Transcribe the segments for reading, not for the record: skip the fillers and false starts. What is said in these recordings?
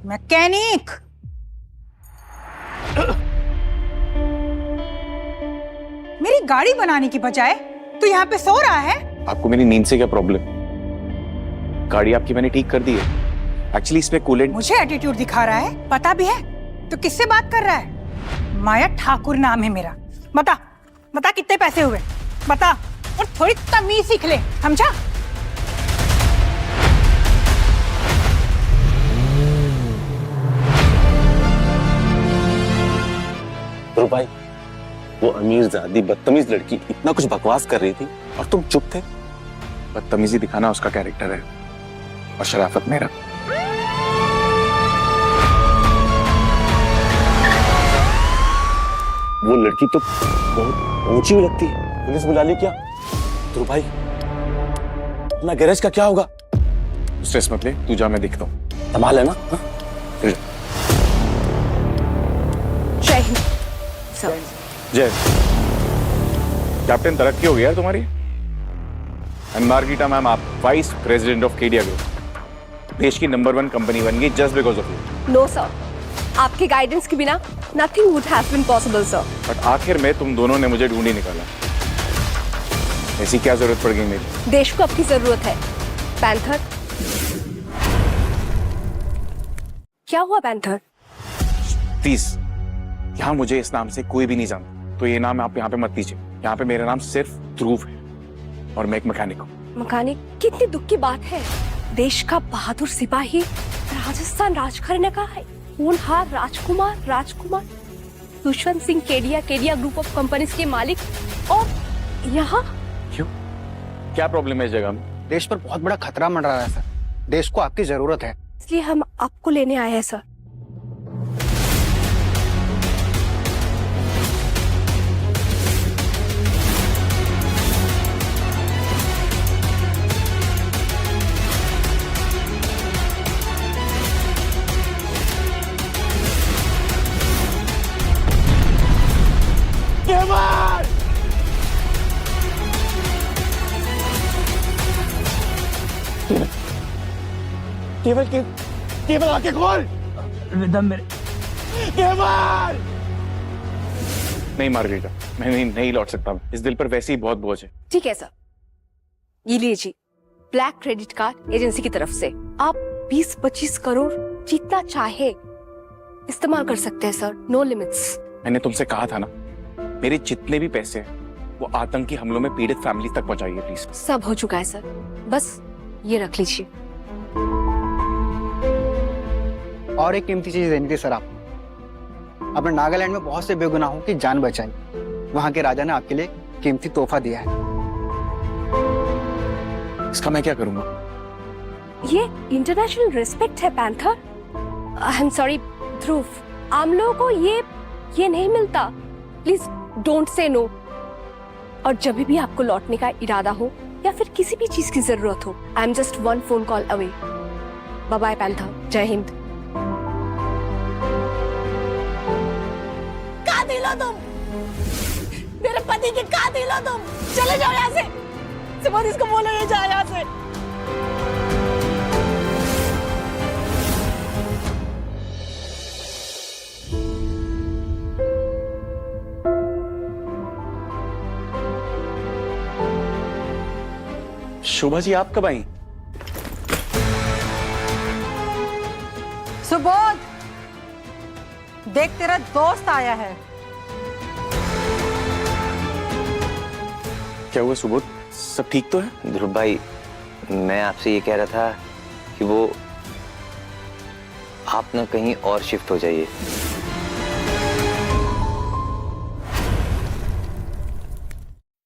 Mechanic. मेरी गाड़ी बनाने की बजाय तू यहाँ पे सो रहा है। आपको मेरी नींद से क्या प्रॉब्लम? गाड़ी आपकी मैंने ठीक कर दी है। एक्चुअली इसमें कूलेंट। मुझे एटीट्यूड दिखा रहा है, पता भी है तो किससे बात कर रहा है? माया ठाकुर नाम है मेरा। बता बता कितने पैसे हुए, बता, और थोड़ी तमीज सीख ले, समझा? ध्रुव भाई, वो अमीरजादी बदतमीज लड़की इतना कुछ बकवास कर रही थी और तुम चुप थे। बदतमीजी दिखाना उसका कैरेक्टर है और शराफत मेरा। वो लड़की तो बहुत ऊंची भी लगती है। पुलिस बुला ली क्या? ध्रुव भाई, अपना गैरेज का क्या होगा? स्ट्रेस मत ले, तू जा, मैं देखता हूँ। संभाल है ना? हाँ? जय हिंद सर। जय। कैप्टन तरक्की हो गई यार तुम्हारी। मार्गिटा मैम, आप vice president of Kedia group, देश की नंबर 1 कंपनी बन गई just because of you. No sir, आपके गाइडेंस के बिना nothing would have been possible sir. But आखिर में तुम दोनों ने मुझे ढूंढ ही निकाला। ऐसी क्या जरूरत पड़ गई मेरी? देश को आपकी जरूरत है। पैंथर, क्या हुआ पैंथर? प्लीज, यहाँ मुझे इस नाम से कोई भी नहीं जानता, तो ये नाम आप यहाँ पे मत दीजिए। यहाँ पे मेरा नाम सिर्फ ध्रुव है और मैं एक मैकेनिक हूँ। मकानी, कितनी दुख की बात है। देश का बहादुर सिपाही राजस्थान राज करने का है। होनहार राजकुमार Dushyant Singh Kedia group of companies के मालिक, और यहाँ क्यों? क्या प्रॉब्लम है इस जगह में? देश पर बहुत बड़ा खतरा मंडरा रहा है सर। देश को आपकी जरूरत है, इसलिए हम आपको लेने आए हैं सर। केवल आके खोल। केवल! नहीं मार्गरीटा, मैं नहीं लौट सकता। इस दिल पर वैसे ही बहुत बोझ है। ठीक है सर, ये लीजिए ब्लैक क्रेडिट कार्ड एजेंसी की तरफ से। आप 20-25 करोड़ जितना चाहे इस्तेमाल कर सकते हैं सर, नो लिमिट्स। मैंने तुमसे कहा था ना, मेरे जितने भी पैसे हैं वो आतंकी हमलों में पीड़ित फैमिली तक पहुंचाइए प्लीज। सब हो चुका है सर, बस ये रख लीजिए। और एक कीमती चीज देनी थी सर आपको। आपने नागालैंड में बहुत से बेगुनाहों की जान बचाई। वहां के राजा ने आपके लिए कीमती तोहफा दिया है। इसका मैं क्या करूंगा? ये इंटरनेशनल रिस्पेक्ट है panther. I am sorry Dhruv, आम लोगों को ये नहीं मिलता। Please don't say no. और जब भी आपको लौटने का इरादा हो या फिर किसी भी चीज की जरूरत हो, I am just 1 phone call away. Bye bye panther, Jai Hind. कातिल हो तुम, मेरे पति के कातिल हो तुम। चले जाओ यहाँ से। सुबह इसको बोलो ये जाए यहाँ से। शोभा जी, आप कब आई? सुबोध, देख तेरा दोस्त आया है। क्या हुआ सुबोध, सब ठीक तो है? ध्रुव भाई, मैं आपसे ये कह रहा था कि वो आप ना कहीं और शिफ्ट हो जाइए।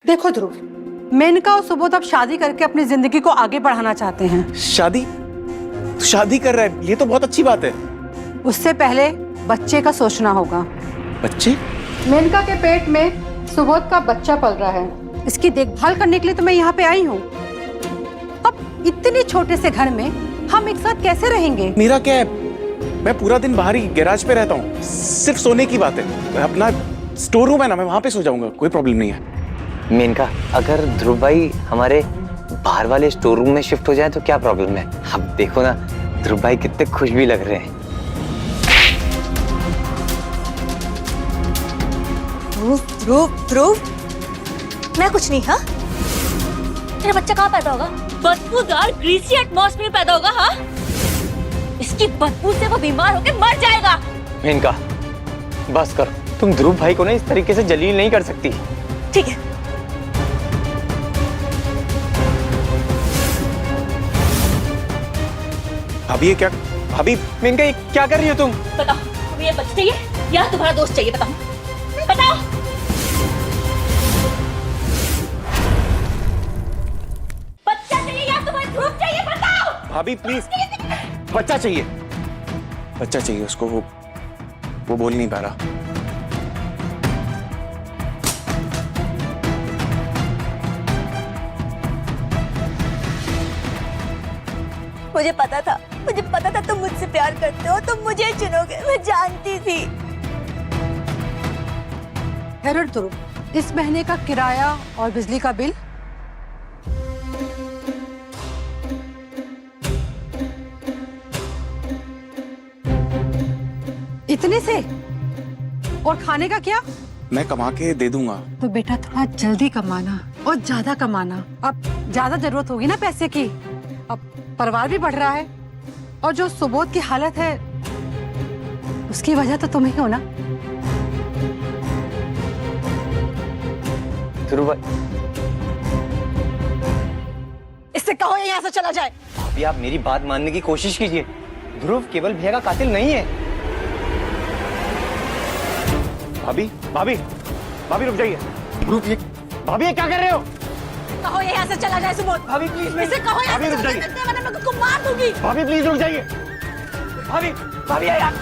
देखो ध्रुव, मेनका और सुबोध अब शादी करके अपनी जिंदगी को आगे बढ़ाना चाहते हैं। शादी? तो शादी कर रहा है, ये तो बहुत अच्छी बात है। उससे पहले बच्चे का सोचना होगा। बच्चे? मेनका के पेट में सुबोध का बच्चा पल रहा है। इसकी देखभाल करने के लिए तो मैं यहाँ पे आई हूँ। अब इतने छोटे से घर में हम एक साथ कैसे रहेंगे? मेरा क्या है, मैं पूरा दिन बाहर ही गैराज पे रहता हूँ। सिर्फ सोने की बात है। अपना स्टोर रूम है ना, मैं वहां पे सो जाऊंगा, कोई प्रॉब्लम नहीं है। मेनका, अगर ध्रुव भाई हमारे बाहर वाले स्टोर रूम में शिफ्ट हो जाए तो क्या प्रॉब्लम है? अब देखो ना, ध्रुव भाई कितने खुश भी लग रहे हैं। ध्रुव मैं कुछ नहीं। हाँ, तेरा बच्चा कहाँ पैदा होगा? बदबूदार ग्रीसी एटमॉस्फेयर में पैदा होगा। हाँ, इसकी बदबू से वो बीमार होकर मर जाएगा। मेनका, बस कर। तुम ध्रुव भाई को ना इस तरीके से जलील नहीं कर सकती। ठीक है, भाभी ये क्या? भाभी मेनका, ये क्या कर रही हो तुम? बताओ, तुम्हें ये बच्चा चाहिए या तुम्हारा दोस्त चाहिए? बताओ बताओ। बच्चा चाहिए या तुम्हारा ध्रुव चाहिए? बताओ भाभी प्लीज, बच्चा चाहिए, बच्चा चाहिए उसको। वो बोल नहीं पा रहा। मुझे पता था तुम मुझसे प्यार करते हो, तुम मुझे चुनोगे, मैं जानती थी। हेरल्ड ध्रुव, इस महीने का किराया और बिजली का बिल इतने से, और खाने का क्या? मैं कमा के दे दूंगा। तो बेटा थोड़ा जल्दी कमाना और ज्यादा कमाना। अब ज्यादा जरूरत होगी ना पैसे की, अब परिवार भी बढ़ रहा है, और जो सुबोध की हालत है उसकी वजह तो तुम ही हो ना। ध्रुव भाई, इससे कहो ये यहाँ से चला जाए। अभी आप मेरी बात मानने की कोशिश कीजिए। ध्रुव केवल भैया का कातिल नहीं है। भाभी भाभी भाभी रुक जाइए। ध्रुव, ये भाभी ये क्या कर रहे हो? कहो ये यहाँ से चला जाए सुबोध। भाभी प्लीज, इसे कहो यहाँ भाभी से रुक चला जाइए। जाए, वरना मैं तुमको मार दूंगी। भाभी प्लीज रुक जाइए। भाभी भाभी यार।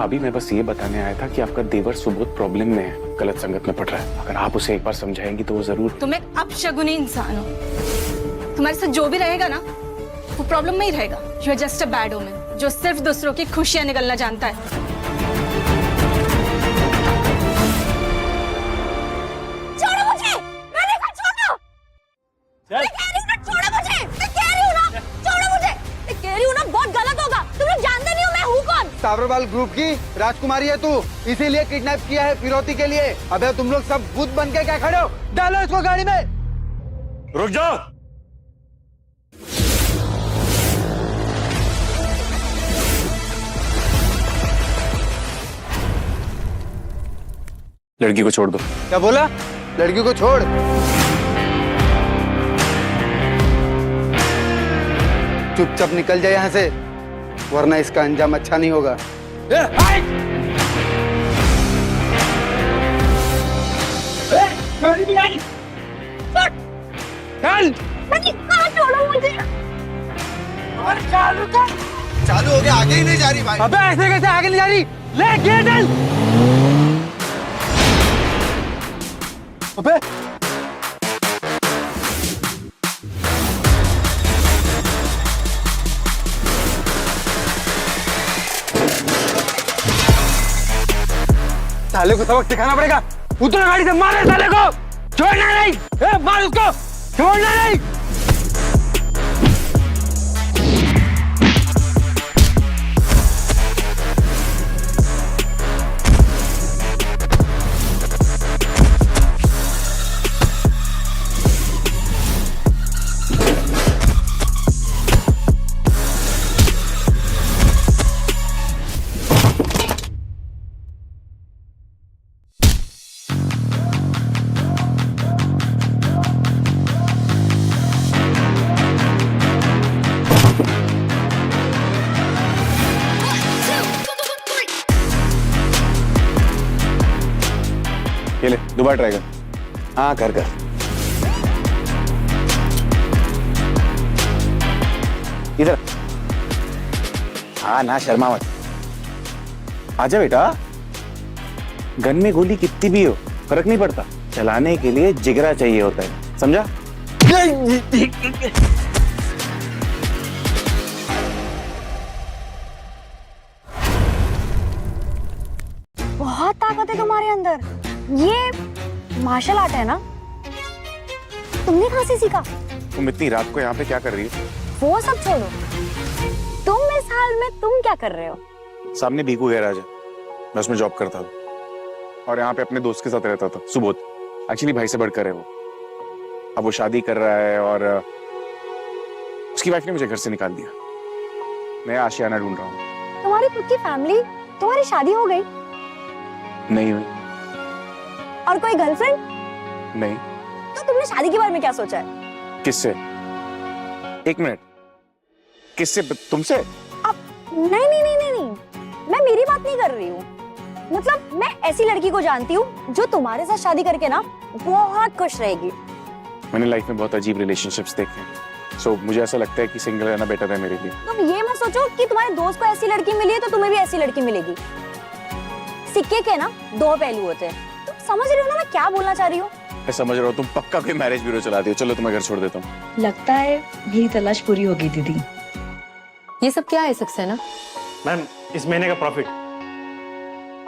अभी मैं बस ये बताने आया था कि आपका देवर सुबोध प्रॉब्लम में है, गलत संगत में पड़ रहा है। अगर आप उसे एक बार समझाएंगी तो वो जरूर। तुम एक अपशगुनी इंसान हो। तुम्हारे साथ जो भी रहेगा ना वो प्रॉब्लम में ही रहेगा। You are just a bad omen जो सिर्फ दूसरों की खुशियां निगलना जानता है। छोड़ो मुझे, मैंने कहा छोड़ो। मैं कह रही हूँ ना छोड़ो मुझे, मैं कह रही हूँ ना छोड़ो मुझे, मैं कह रही हूँ ना बहुत गलत होगा। तुम लोग जानते नहीं हो मैं हूँ कौन। साबरवाल ग्रुप की राजकुमारी है तू, इसीलिए किडनैप किया है फिरौती के लिए। अबे तुम लोग सब भूत बन के क्या खड़े हो? डालो इसको गाड़ी में। रुक जाओ। लड़की को छोड़ दो। क्या बोला? लड़की को छोड़? चुपचाप निकल जाए यहाँ से, वरना इसका अंजाम अच्छा नहीं होगा। छोड़ो मुझे। चालू हो गया, आगे ही नहीं जा रही भाई। अबे ऐसे कैसे आगे नहीं जा रही? ले गियर डाल। अबे साले को सबक सिखाना पड़ेगा। उतरो गाड़ी से, मारे साले को, छोड़ना नहीं। मार उसको, छोड़ना नहीं। ये ले, दोबारा ट्राई कर। हाँ कर कर। इधर। हाँ ना, शर्मा मत। आजा बेटा। गन में गोली कितनी भी हो फर्क नहीं पड़ता, चलाने के लिए जिगरा चाहिए होता है, समझा? बहुत ताकत है तुम्हारे अंदर। ये मार्शल आर्ट है ना? तुमने कहाँ से सीखा? तुम इतनी रात को यहाँ पे क्या कर रही हो? वो सब छोड़ो, तुम इस हाल में तुम क्या कर रहे हो? सामने बीकू गैराज है, मैं उसमें जॉब करता था और यहाँ पे अपने दोस्त के साथ रहता था, सुबोध। एक्चुअली भाई से बढ़कर है वो। अब वो शादी कर रहा है और उसकी वाइफ ने मुझे घर से निकाल दिया। मैं आशियाना ढूंढ रहा हूँ। तुम्हारी खुद की फैमिली, तुम्हारी शादी हो गई? नहीं हुई। और कोई गर्लफ्रेंड? नहीं। तो तुमने शादी के बारे में क्या सोचा है? किससे? एक मिनट, किससे? तुमसे? नहीं नहीं नहीं नहीं नहीं, मैं मेरी बात नहीं कर रही हूँ। मतलब मैं ऐसी लड़की को जानती हूँ जो तुम्हारे साथ शादी करके ना बहुत खुश रहेगी। मैंने लाइफ में बहुत अजीब रिलेशनशिप्स देखे हैं, सो मुझे ऐसा लगता है कि सिंगल रहना बेटर है मेरे लिए। तुम ये मत सोचो कि तुम्हारे दोस्त को ऐसी लड़की मिली है तो तुम्हें भी ऐसी लड़की मिलेगी। सिक्के के ना दो पहलू होते हैं। तुम समझ रहे हो ना मैं क्या बोलना चाह रही हूँ? मैं समझ रहा हूँ, तुम पक्का कोई मैरिज ब्यूरो चलाती हो। चलो तुम्हें घर छोड़ देता हूँ। लगता है मेरी तलाश पूरी होगी दीदी। ये सब क्या है सक्सेना? मैम, इस महीने का profit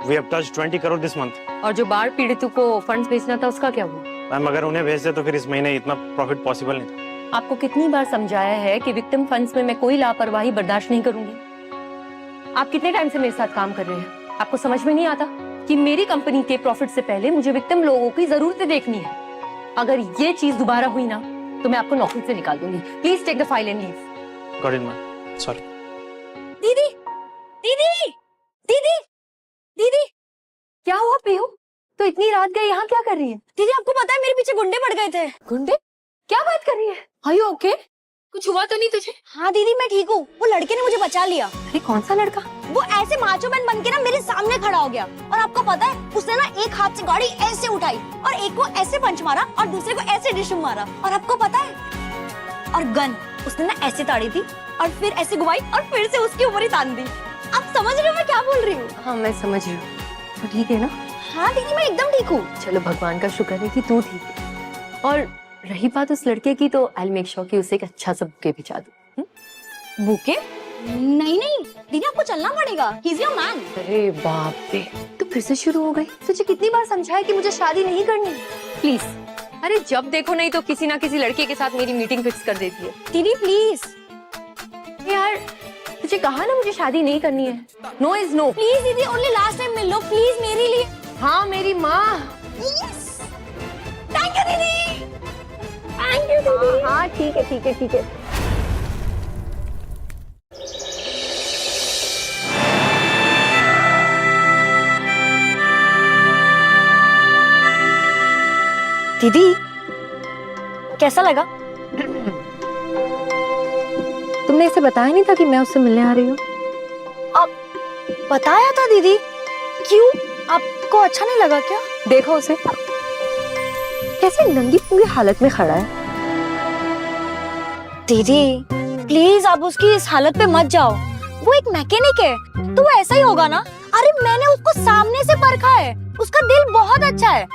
we have touched 20 crore this month. और जो बाढ़ पीड़ितों को फंड्स भेजना था उसका क्या हुआ? मैम, अगर उन्हें भेज दे तो फिर इस महीने इतना प्रॉफिट पॉसिबल नहीं था। आपको कितनी बार समझाया है कि विक्टिम फंड्स में मैं कोई लापरवाही बर्दाश्त नहीं करूंगी। आप कितने टाइम से मेरे साथ काम कर रहे हैं? आपको समझ में नहीं आता कि मेरी कंपनी के प्रॉफिट से पहले मुझे विक्टिम लोगों की जरूरतें देखनी है। अगर ये चीज दोबारा हुई ना तो मैं आपको नौकरी से निकाल दूंगी। Please take the file and leave. Got it ma'am, sorry. दीदी दीदी दीदी दीदी, क्या हुआ पीहू? तो इतनी रात गई यहाँ क्या कर रही है? दीदी आपको पता है मेरे पीछे गुंडे पड़ गए थे। गुंडे? क्या बात कर रही है? Are you okay? कुछ हुआ तो नहीं तुझे? हाँ दीदी मैं ठीक हूँ, वो लड़के ने मुझे बचा लिया। अरे कौन सा लड़का? वो ऐसे माचो मैन बन के ना मेरे सामने खड़ा हो गया और आपको पता है उसने ना एक हाथ से गाड़ी ऐसे उठाई और एक को ऐसे पंच मारा और दूसरे को ऐसे डिशुम मारा। और आपको पता है, और गन उसने ना ऐसे ताड़ी थी और फिर ऐसे घुमाई और फिर से उसकी उम्र ही तान दी। आप समझ रहे हो मैं क्या बोल रही हूँ? हाँ मैं समझ रही हूँ। तो ठीक है ना? हाँ दीदी मैं एकदम ठीक हूँ। चलो भगवान का शुक्र है कि तू ठीक है। और रही बात उस लड़के की, तो आई विल मेक श्योर कि उसे एक अच्छा सा बुके भिजा दूं। बुके? नहीं नहीं दीदी आपको चलना पड़ेगा, ही इज योर मैन। अरे बाप रे, तो फिर से शुरू हो गई। तुझे कितनी बार समझाया कि मुझे शादी नहीं करनी? प्लीज। अरे जब देखो नहीं तो किसी ना किसी लड़के के साथ मेरी मीटिंग फिक्स कर देती है। दीदी प्लीज। यार तुझे कहा ना मुझे शादी नहीं करनी है। No is no. प्लीज दीदी ओनली लास्ट टाइम मिल लो प्लीज मेरे लिए। हाँ मेरी माँ। यस थैंक यू दीदी, थैंक यू दीदी। हाँ ठीक है ठीक है ठीक है। दीदी कैसा लगा? तुमने इसे बताया नहीं था कि मैं उससे मिलने आ रही हूँ? बताया था दीदी। क्यों, आपको अच्छा नहीं लगा क्या? देखो उसे कैसे नंगी पूरी हालत में खड़ा है। दीदी प्लीज आप उसकी इस हालत पे मत जाओ। वो एक मैकेनिक है तो वो ऐसा ही होगा ना। अरे मैंने उसको सामने से परखा है, उसका दिल बहुत अच्छा है।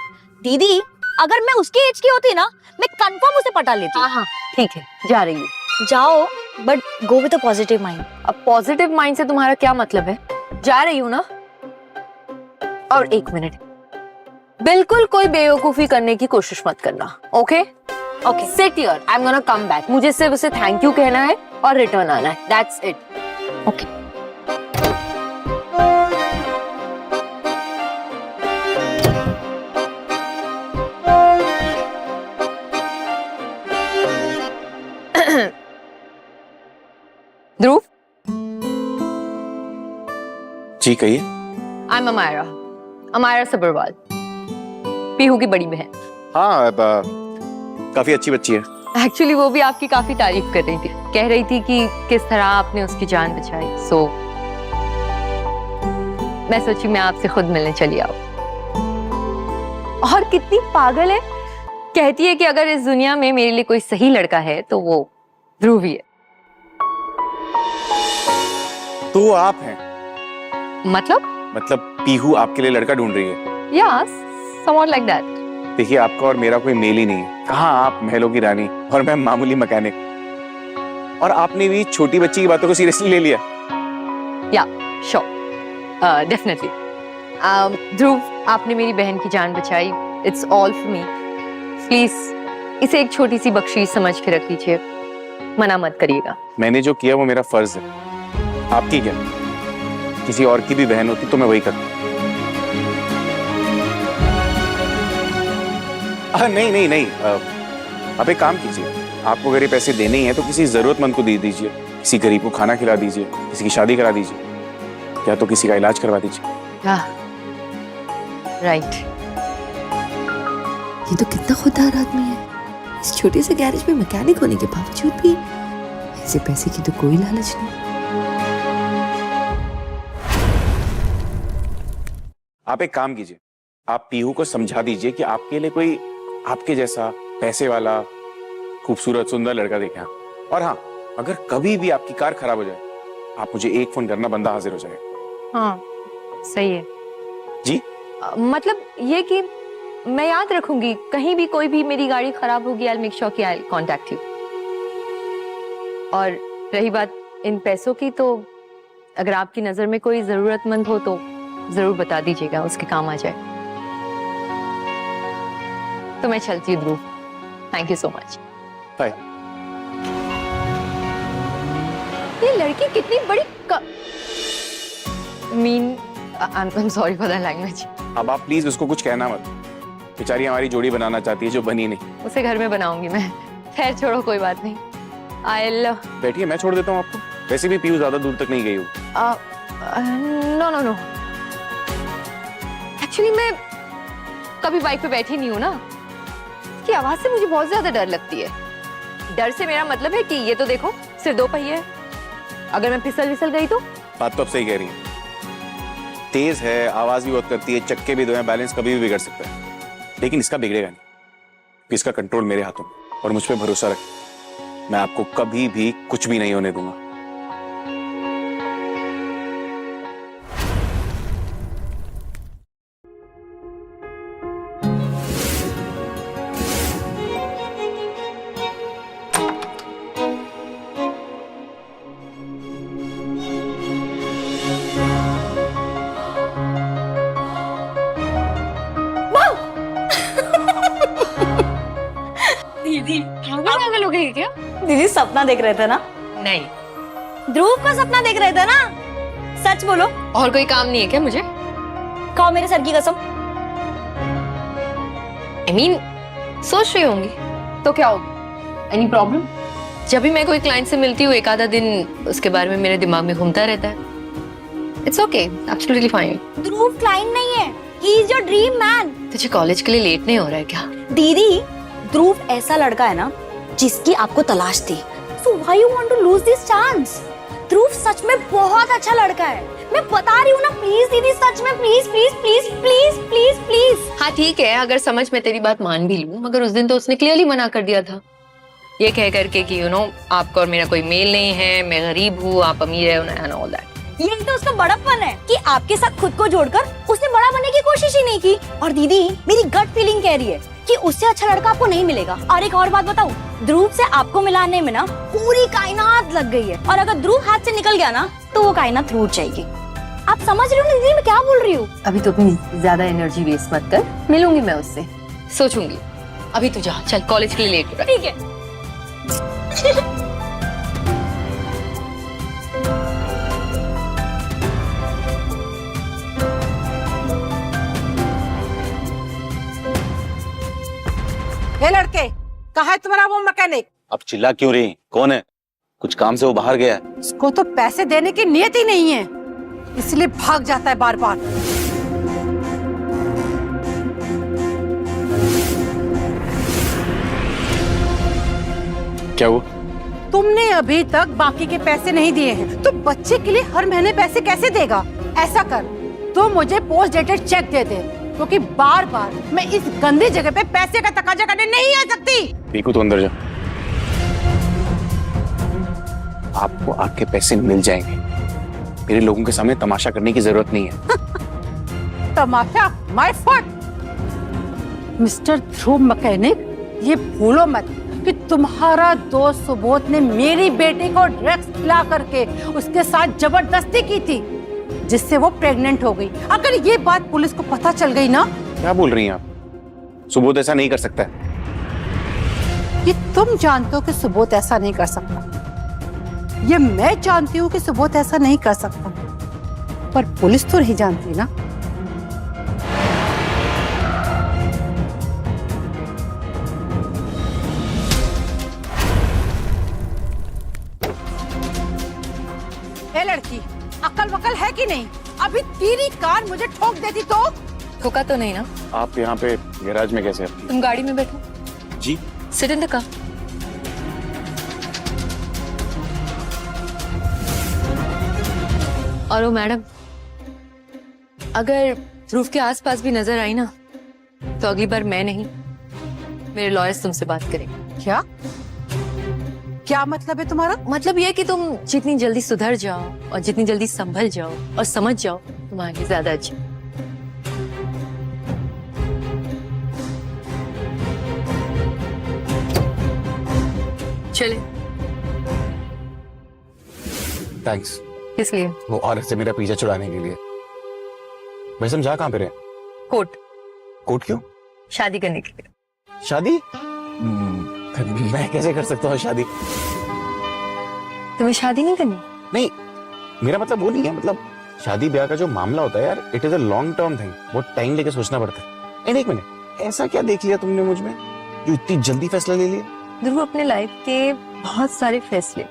दीदी अगर मैं उसकी एज की होती ना मैं कंफर्म उसे पटा लेती। हाँ ठीक है, जा रही हूँ। जाओ but go with a positive mind. अब पॉजिटिव माइंड से तुम्हारा क्या मतलब है? जा रही हूँ ना। और एक मिनट, बिल्कुल कोई बेवकूफी करने की कोशिश मत करना। Okay okay, sit here, I am gonna come back. मुझे सिर्फ उसे थैंक यू कहना है और रिटर्न आना है, दैट्स इट। ओके ध्रुव। जी कहिए। आई एम अमायरा सबरवाल, पीहू की बड़ी बहन। हाँ काफी अच्छी बच्ची है। एक्चुअली वो भी आपकी काफी तारीफ कर रही थी, कह रही थी कि किस तरह आपने उसकी जान बचाई। सो मैं सोची मैं आपसे खुद मिलने चली आऊं। और कितनी पागल है, कहती है कि अगर इस दुनिया में मेरे लिए कोई सही लड़का है तो वो ध्रुव ही है। तो वो आप हैं? मतलब पीहू आपके लिए लड़का ढूंढ रही है? Yes, somewhat like that. देखिए आपका और मेरा कोई मेल ही नहीं है। कहाँ आप महलों की रानी और मैं मामूली मैकेनिक। और आपने भी छोटी बच्ची की बातों को सीरियसली ले लिया। या श्योर, डेफिनेटली। ध्रुव, आपने मेरी बहन की जान बचाई, it's all for me. Please इसे एक छोटी सी बख्शीश समझ के रख लीजिए, मना मत करिएगा। मैंने जो किया वो मेरा फर्ज है, आपकी क्या? किसी और की भी बहन होती तो मैं वही करता। नहीं नहीं नहीं, आप एक काम कीजिए, आपको अगर ये पैसे देने ही हैं तो किसी जरूरतमंद को दे दीजिए, किसी गरीब को खाना खिला दीजिए, किसी की शादी करा दीजिए, या तो किसी का इलाज करवा दीजिए। राइट। ये तो कितना खुददार आदमी है, इस छोटे से गैरेज में मैकेनिक होने के बावजूद भी ऐसे पैसे की तो कोई लालच नहीं। आप एक काम कीजिए, आप पीहू को समझा दीजिए कि आपके लिए कोई आपके जैसा पैसे वाला खूबसूरत सुंदर लड़का देखे। और हाँ, अगर कभी भी आपकी कार खराब हो जाए, आप मुझे एक फोन करना, बंदा हाजिर हो जाएगा। हाँ सही है जी। मतलब ये कि मैं याद रखूंगी, कहीं भी कोई भी मेरी गाड़ी खराब होगी, आई मेक श्योर कि आई कांटेक्ट यू। और रही बात इन पैसों की, तो अगर आपकी नजर में कोई जरूरतमंद हो तो जरूर बता दीजिएगा, उसके काम आ जाए। तो मैं चलती हूँ Dhruv, thank you so much. Bye. ये लड़की कितनी बड़ी I am sorry for the language. अब आप प्लीज उसको कुछ कहना मत, बेचारी हमारी जोड़ी बनाना चाहती है जो बनी नहीं। उसे घर में बनाऊंगी मैं। खैर छोड़ो, कोई बात नहीं। आई बैठिए, मैं छोड़ देता हूँ आपको, वैसे भी पीहू ज्यादा दूर तक नहीं गई हो। नो नो नो, एक्चुअली मैं कभी बाइक पे बैठी नहीं हूँ ना, इसकी आवाज से मुझे बहुत ज्यादा डर लगती है। डर से मेरा मतलब है कि ये तो देखो सिर्फ 2 पहिए है, अगर मैं फिसल विसल गई तो। बात तो आप सही कह रही हैं, तेज है, आवाज भी बहुत करती है, चक्के भी 2 हैं, बैलेंस कभी भी बिगड़ सकता है, लेकिन इसका बिगड़ेगा नहीं। इसका कंट्रोल मेरे हाथों में, और मुझ पे भरोसा रखें, मैं आपको कभी भी कुछ भी नहीं होने दूंगा। दीदी पागल हो गई क्या? दीदी सपना देख रहे थे ना? नहीं। ध्रुव का सपना देख रहे थे ना? सच बोलो। और कोई काम नहीं है क्या मुझे? खाओ मेरे सर की कसम। I mean, सोच रही होंगी तो क्या होगी? Any problem? जब भी मैं कोई क्लाइंट से मिलती हूँ, एक आधा दिन उसके बारे में मेरे दिमाग में घूमता रहता है। It's okay, absolutely fine. Dhruv client नहीं है, he is your dream man. तुझे कॉलेज के लिए लेट नहीं हो रहा है क्या? दीदी, ध्रुव ऐसा लड़का है ना जिसकी आपको तलाश थी। So why you want to lose this chance? ध्रुव सच में बहुत अच्छा लड़का है, मैं बता रही हूँ ना। प्लीज दीदी, सच में, please please please please please please. हाँ ठीक है, अगर समझ में तेरी बात मान भी लूं, मगर उस दिन तो उसने क्लियरली मना कर दिया था, ये कह करके कि यू नो आपका और मेरा कोई मेल नहीं है, मैं गरीब हूँ, आप अमीर है, एंड ऑल दैट। यही तो उसका बड़प्पन है कि आपके साथ खुद को जोड़कर उसने बड़ा बनने की कोशिश ही नहीं की। और दीदी, मेरी गट फीलिंग कह रही है कि उससे अच्छा लड़का आपको नहीं मिलेगा। और एक और बात बताऊं, ध्रुव से आपको मिलाने में ना पूरी कायनात लग गई है, और अगर ध्रुव हाथ से निकल गया ना तो वो कायनात टूट जाएगी। आप समझ रही हो ना दीदी मैं क्या बोल रही हूँ? अभी तो अपनी ज्यादा एनर्जी वेस्ट मत कर, मिलूंगी मैं उससे, सोचूंगी। अभी तू जा, चल कॉलेज के लिए लेट हो रहा है। ठीक है। हे लड़के, कहाँ है तुम्हारा वो मैकेनिक? अब चिल्ला क्यों रही? कौन है? कुछ काम से वो बाहर गया है। उसको तो पैसे देने की नियत ही नहीं है, इसलिए भाग जाता है बार बार। क्या हुआ? तुमने अभी तक बाकी के पैसे नहीं दिए हैं, तो बच्चे के लिए हर महीने पैसे कैसे देगा? ऐसा कर, तो मुझे पोस्ट डेटेड चेक दे दे, क्योंकि बार बार मैं इस गंदी जगह पे पैसे का तकाजा करने नहीं आ सकती। पीकू तो अंदर जा, आपको आपके पैसे मिल जाएंगे, मेरे लोगों के सामने तमाशा करने की जरूरत नहीं है। तमाशा? My foot. Mister Dhruv mechanic, ये भूलो मत कि तुम्हारा दोस्त सुबोध ने मेरी बेटी को ड्रग्स खिला करके उसके साथ जबरदस्ती की थी। जिससे वो प्रेग्नेंट हो गई। अगर ये बात पुलिस को पता चल गई ना। क्या बोल रही हैं आप? सुबोध ऐसा नहीं कर सकता है। ये तुम जानते हो कि सुबोध ऐसा नहीं कर सकता, ये मैं जानती हूँ कि सुबोध ऐसा नहीं कर सकता, पर पुलिस तो नहीं जानती ना। ए लड़की, अक्ल वकल है कि नहीं? अभी तेरी कार मुझे ठोक देती तो? ठोका तो नहीं ना? आप यहाँ पे गैराज में कैसे? तुम गाड़ी में बैठो। जी। Sit in the car. और वो मैडम, अगर ध्रुव के आसपास भी नजर आई ना, तो अगली बार मैं नहीं, मेरे लॉयर्स तुमसे बात करेंगे। क्या क्या मतलब है तुम्हारा? मतलब ये कि तुम जितनी जल्दी सुधर जाओ और जितनी जल्दी संभल जाओ और समझ जाओ, तुम्हारे लिए ज्यादा अच्छा। चले। थैंक्स। किस लिए? वो औरत से मेरा पीछा छुड़ाने के लिए। वैसे हम जा कहाँ पे रहे? कोर्ट। कोर्ट क्यों? शादी करने के लिए। शादी? मैं कैसे कर सकता हूँ शादी? तुम्हें शादी नहीं करनी? नहीं, मेरा मतलब वो नहीं है। मतलब शादी ब्याह का जो मामला होता है यार, it is a long term thing. बहुत टाइम लेके सोचना पड़ता है। एक मिनट, ऐसा क्या देख लिया तुमने मुझ में जो इतनी जल्दी फैसला ले लिया? ध्रुव, अपने लाइफ के बहुत सारे फैसले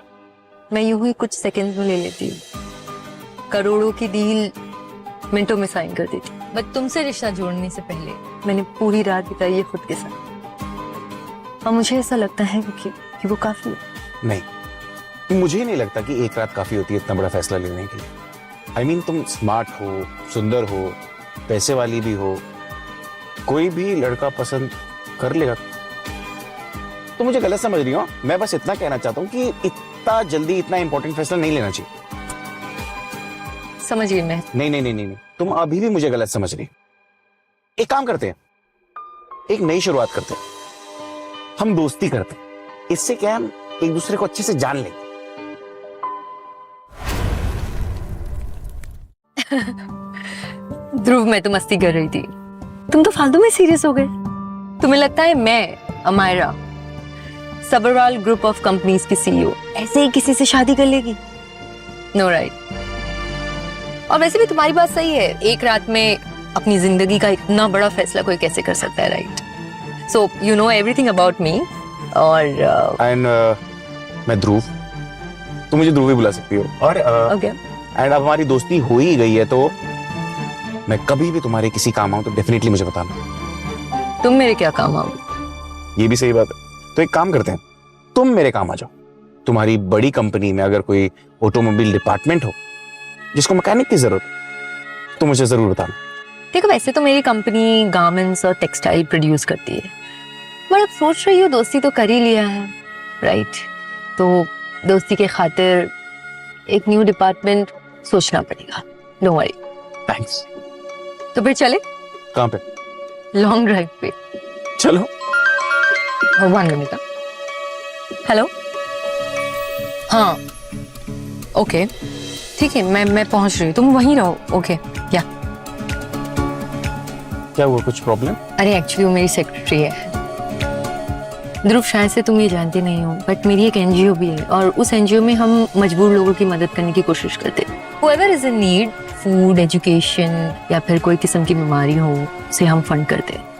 मैं यूं ही कुछ सेकंड्स में ले लेती हूँ। करोड़ों की डील मिनटों में साइन कर देती। बट तुमसे रिश्ता जोड़ने से पहले मैंने पूरी रात बिताई है खुद के साथ, और मुझे ऐसा लगता है कि वो काफी है। नहीं, मुझे नहीं लगता कि एक रात काफी होती है इतना बड़ा फैसला लेने के लिए। I mean, तुम स्मार्ट हो, सुंदर हो, पैसे वाली भी हो, कोई भी लड़का पसंद कर लेगा। तो मुझे गलत समझ रही हो? मैं बस इतना कहना चाहता हूँ कि इतना जल्दी इतना इंपॉर्टेंट फैसला नहीं लेना चाहिए। समझ गई मैं। नहीं नहीं नहीं नहीं, तुम अभी भी मुझे गलत समझ रही। एक काम करते हैं, एक नई शुरुआत करते हैं। हम दोस्ती करते हैं, इससे क्या हम एक दूसरे को अच्छे से जान लेंगे। ध्रुव, मैं तो मस्ती कर रही थी, तुम तो फालतू में सीरियस हो गए। तुम्हें लगता है मैं Amaira Sabharwal group of companies की सीईओ ऐसे ही किसी से शादी कर लेगी? No right. और वैसे भी तुम्हारी बात सही है, एक रात में अपनी जिंदगी का इतना बड़ा फैसला कोई कैसे कर सकता है, right? So you know everything about me. और एंड मैं ध्रुव, तुम मुझे ध्रुव ही बुला सकती हो। और ओके, एंड अब हमारी दोस्ती हो ही गई है, तो मैं कभी भी तुम्हारे किसी काम आऊं तो डेफिनेटली मुझे बताना। तुम मेरे क्या काम आओगे? ये भी सही बात है। तो एक काम करते हैं, तुम मेरे काम आ जाओ। तुम्हारी बड़ी कंपनी में अगर कोई ऑटोमोबाइल डिपार्टमेंट हो जिसको मैकेनिक की जरूरत हो, तो मुझे जरूर बताना। देखो, वैसे तो मेरी कंपनी गारमेंट्स और टेक्सटाइल प्रोड्यूस करती है, पर अब सोच रही हूँ दोस्ती तो कर ही लिया है, राइट? तो दोस्ती के खातिर एक न्यू डिपार्टमेंट सोचना पड़ेगा। Don't worry. थैंक्स। तो फिर चले? कहाँ पे? लॉन्ग ड्राइव पे। चलो। 1 मिनट। हेलो, हाँ, ओके, ठीक है, मैं पहुंच रही हूँ, तुम वहीं रहो। ओके, या। क्या हुआ, कुछ प्रॉब्लम? अरे एक्चुअली वो मेरी सेक्रेटरी है। ध्रुव, शायद से तुम ये जानते नहीं हो, बट मेरी एक एनजीओ भी है, और उस एनजीओ में हम मजबूर लोगों की मदद करने की कोशिश करते हैं। Whoever is in need, food, education या फिर कोई किस्म की बीमारी हो, उसे हम फंड करते हैं।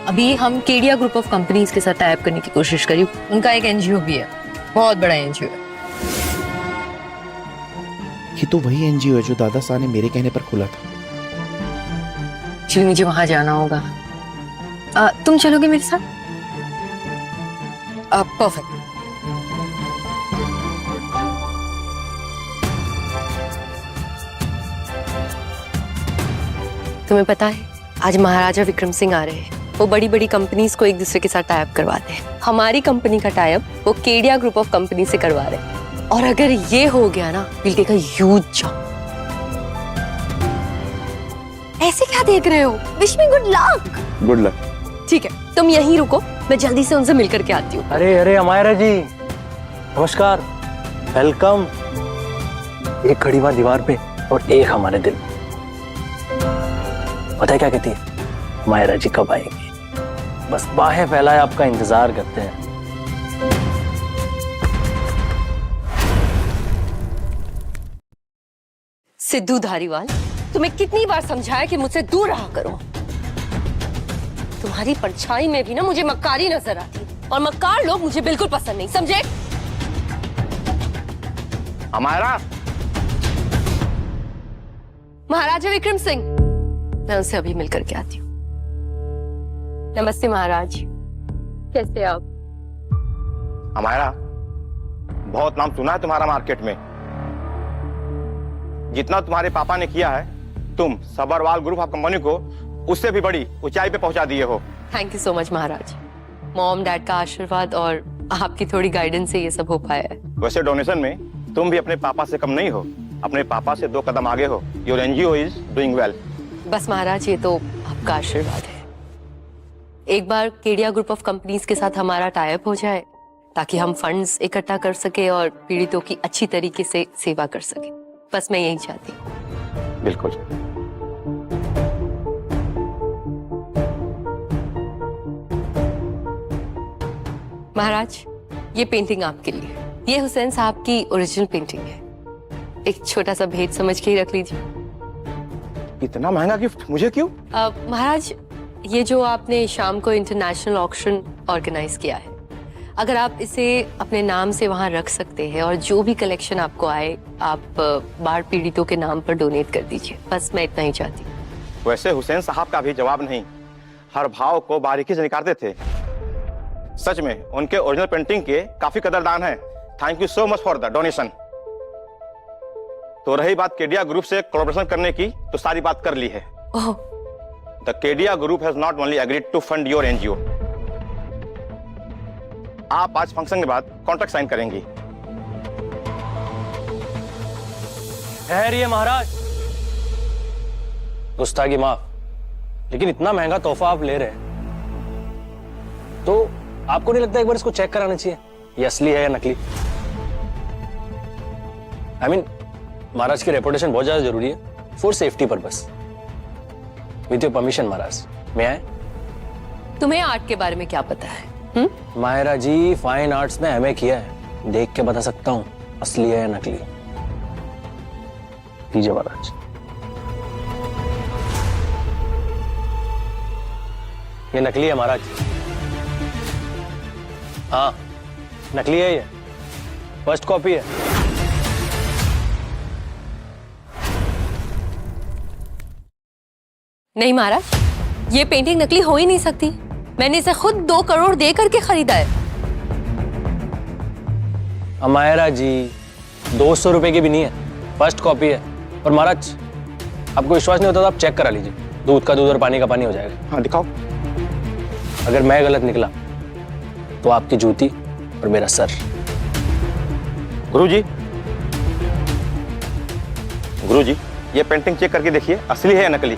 अभी हम केडिया ग्रुप ऑफ कंपनीज के साथ टाइप करने की कोशिश करी। उनका एक एनजीओ भी है, बहुत बड़ा एनजीओ है। ये तो वही एनजीओ है जो दादा साहब ने मेरे कहने पर खोला था। चलिए, मुझे वहां जाना होगा। तुम चलोगे मेरे साथ? परफेक्ट। तुम्हें पता है, आज महाराजा विक्रम सिंह आ रहे हैं। वो बड़ी बड़ी कंपनीज को एक दूसरे के साथ टाइप करवाते हैं। हमारी कंपनी का टाइप वो केडिया ग्रुप ऑफ कंपनी से करवा रहे हैं, और अगर ये हो गया ना, will take a huge job. ऐसे क्या देख रहे हो? Wish me good luck. Good luck. ठीक है, तुम यहीं रुको, मैं जल्दी से उनसे मिलकर के आती हूँ। अरे अरे अमायरा जी, नमस्कार, वेलकम। एक खड़ी वहां दीवार पे और एक हमारे दिल। पता है क्या कहती है? मायरा जी कब आएंगी? बस बाहें फैलाए आपका इंतजार करते हैं। सिद्धू धारीवाल, तुम्हें कितनी बार समझाया कि मुझसे दूर रहा करो। तुम्हारी परछाई में भी ना मुझे मक्कारी नजर आती है, और मक्कार लोग मुझे बिल्कुल पसंद नहीं, समझे? हमारा महाराजा विक्रम सिंह, मैं उनसे अभी मिलकर के आती हूँ। नमस्ते महाराज, कैसे आप? हमारा बहुत नाम सुना है तुम्हारा मार्केट में। जितना तुम्हारे पापा ने किया है, तुम सबरवाल ग्रुप ऑफ कंपनी को उससे भी बड़ी ऊंचाई पे पहुंचा दिए हो। Thank you so much Maharaj. Mom dad का आशीर्वाद और आपकी थोड़ी गाइडेंस से ये सब हो पाया है। वैसे डोनेशन में तुम भी अपने पापा से कम नहीं हो, अपने पापा से 2 कदम आगे हो। Your NGO is doing well. बस महाराज, ये तो आपका आशीर्वाद है। एक बार केडिया ग्रुप ऑफ कंपनीज के साथ हमारा टाई अप हो जाए, ताकि हम फंड्स इकट्ठा कर सके और पीड़ितों की अच्छी तरीके से सेवा कर सके। बस मैं यही चाहती हूँ। बिल्कुल। महाराज, ये पेंटिंग आपके लिए। ये हुसैन साहब की ओरिजिनल पेंटिंग है। एक छोटा सा भेंट समझ के ही रख लीजिए। इतना महंगा गिफ्ट मुझे क्यों? महाराज, ये जो आपने शाम को इंटरनेशनल ऑक्शन ऑर्गेनाइज किया है, अगर आप इसे अपने नाम से वहां रख सकते हैं और जो भी कलेक्शन आपको आए, आप बाढ़ पीड़ितों के नाम पर डोनेट कर दीजिए। बस मैं इतना ही चाहती हूँ। वैसे हुसैन साहब का भी जवाब नहीं, हर भाव को बारीकी से निकालते थे। सच में उनके ओरिजिनल पेंटिंग के काफी कदरदान है। Thank you so much for the donation. तो रही बात केडिया ग्रुप से कोलैबोरेशन करने की, तो सारी बात कर ली है। Oh, the Kedia group has not only agreed to fund your NGO. आप आज फंक्शन के बाद कॉन्ट्रैक्ट साइन करेंगी। ठहरिए महाराज, गुस्ताखी माफ, लेकिन इतना महंगा तोहफा आप ले रहे हैं, तो आपको नहीं लगता एक बार इसको चेक कराना चाहिए, ये असली है या नकली? I mean, महाराज की रेपुटेशन बहुत ज्यादा जरूरी है for safety purpose. With your permission Maharaj, मैं आए? तुम्हें आर्ट के बारे में क्या पता है? मायरा जी, फाइन आर्ट्स में एमए किया है, देख के बता सकता हूं असली है या नकली। लीजिए महाराज। ये नकली है महाराज। हाँ, नकली है, ये फर्स्ट कॉपी है। नहीं महाराज, ये पेंटिंग नकली हो ही नहीं सकती। मैंने इसे खुद 2 करोड़ दे करके खरीदा है। मायरा जी, 200 रुपए की भी नहीं है, फर्स्ट कॉपी है। और महाराज, आपको विश्वास नहीं होता तो आप चेक करा लीजिए, दूध का दूध और पानी का पानी हो जाएगा। हाँ दिखाओ। अगर मैं गलत निकला तो आपकी जूती और मेरा सर। गुरुजी, गुरुजी, ये पेंटिंग चेक करके देखिए, असली है या नकली।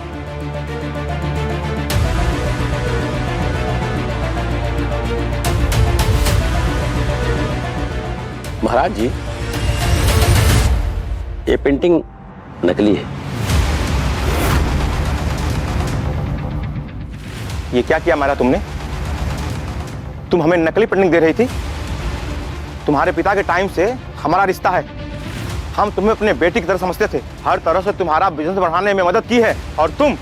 महाराज जी, ये पेंटिंग नकली है। ये क्या किया मायरा तुमने? तुम हमें नकली पेंटिंग दे रही थी। तुम्हारे पिता के टाइम से हमारा रिश्ता है। हम तुम्हें अपने बेटी की तरह समझते थे, हर तरह से तुम्हारा बिजनेस बढ़ाने में मदद की है, और तुम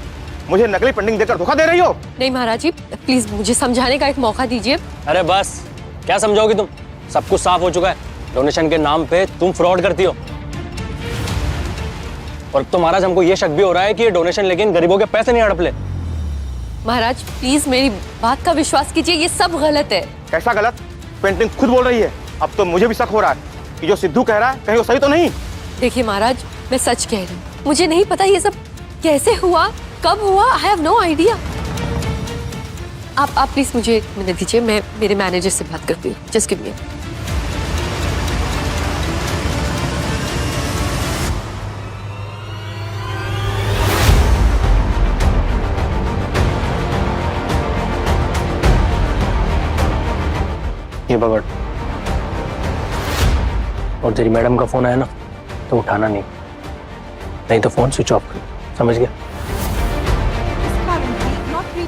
मुझे नकली पेंटिंग देकर धोखा दे रही हो। नहीं महाराज जी, प्लीज मुझे समझाने का एक मौका दीजिए। अरे बस, क्या समझाओगी तुम? सब कुछ साफ हो चुका है। डोनेशन के नाम पे तुम फ्रॉड करती हो, और तो महाराज हमको ये शक भी हो रहा है कि ये डोनेशन लेकिन गरीबों के पैसे नहीं हड़प ले। महाराज प्लीज मेरी बात का विश्वास कीजिए, ये सब गलत है। कैसा गलत? पेंटिंग खुद बोल रही है। अब तो मुझे भी शक हो रहा है कि जो सिद्धू कह रहा है कहीं वो सही तो नहीं। देखिए महाराज, मैं सच कह रही हूँ, मुझे नहीं पता ये सब कैसे हुआ, कब हुआ। I have no idea. आप प्लीज मुझे 1 मिनट दीजिए, मैं मेरे मैनेजर से बात करती हूँ। Just give me. ये पकड़। और तेरी मैडम का फोन आया ना, तो उठाना नहीं तो फोन स्विच ऑफ कर। समझ गया?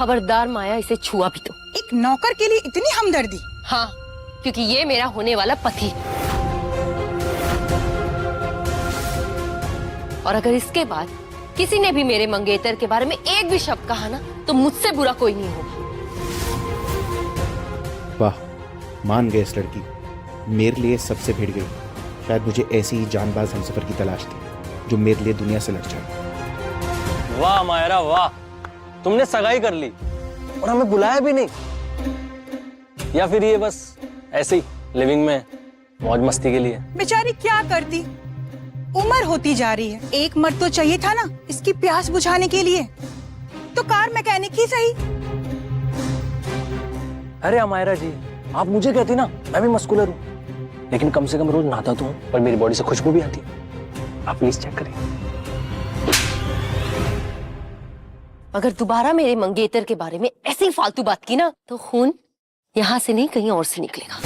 खबरदार माया, इसे छुआ भी तो। एक नौकर के लिए इतनी हमदर्दी? हाँ, क्योंकि ये मेरा होने वाला पति है। और अगर इसके बाद किसी ने भी मेरे मंगेतर के बारे में एक भी शब्द कहा ना, तो मुझसे बुरा कोई नहीं होगा। वाह, मान गए इस लड़की, मेरे लिए सबसे भिड़ गई। शायद मुझे ऐसी ही जानबाज हमसफर की तलाश थी जो मेरे लिए दुनिया से लड़ जाए। वाह मायरा वाह, तुमने सगाई कर ली और हमें बुलाया भी नहीं। या फिर ये बस ऐसे ही लिविंग में मौज मस्ती के लिए? बेचारी क्या करती, उम्र होती जा रही है, एक मर्द तो चाहिए था ना इसकी प्यास बुझाने के लिए, तो कार मैकेनिक ही सही। अरे अमायरा जी, आप मुझे कहती ना, मैं भी मस्कुलर हूँ, लेकिन कम से कम रोज नहाता तो हूँ और मेरी बॉडी से खुशबू भी आती है। आप प्लीज चेक करिए। अगर दोबारा मेरे मंगेतर के बारे में ऐसी फालतू बात की ना, तो खून यहाँ से नहीं कहीं और से निकलेगा।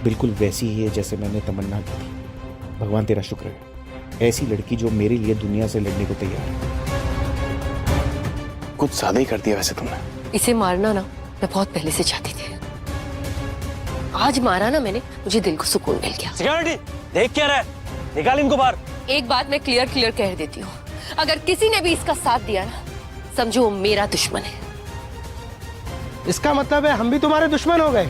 बिल्कुल वैसी ही है जैसे मैंने तमन्ना की थी। भगवान तेरा शुक्र है, ऐसी लड़की जो मेरे लिए दुनिया से लड़ने को तैयार है। कुछ ज्यादा ही कर दिया वैसे तुमने। इसे मारना ना मैं बहुत पहले से चाहती थी। आज मारा ना मैंने, मुझे दिल को सुकून मिल गया। सिक्योरिटी, देख क्या रहा है, निकाल इनको बाहर। एक बात मैं क्लियर कह देती हूँ, अगर किसी ने भी इसका साथ दिया ना, समझो वो मेरा दुश्मन है। इसका मतलब है हम भी तुम्हारे दुश्मन हो गए?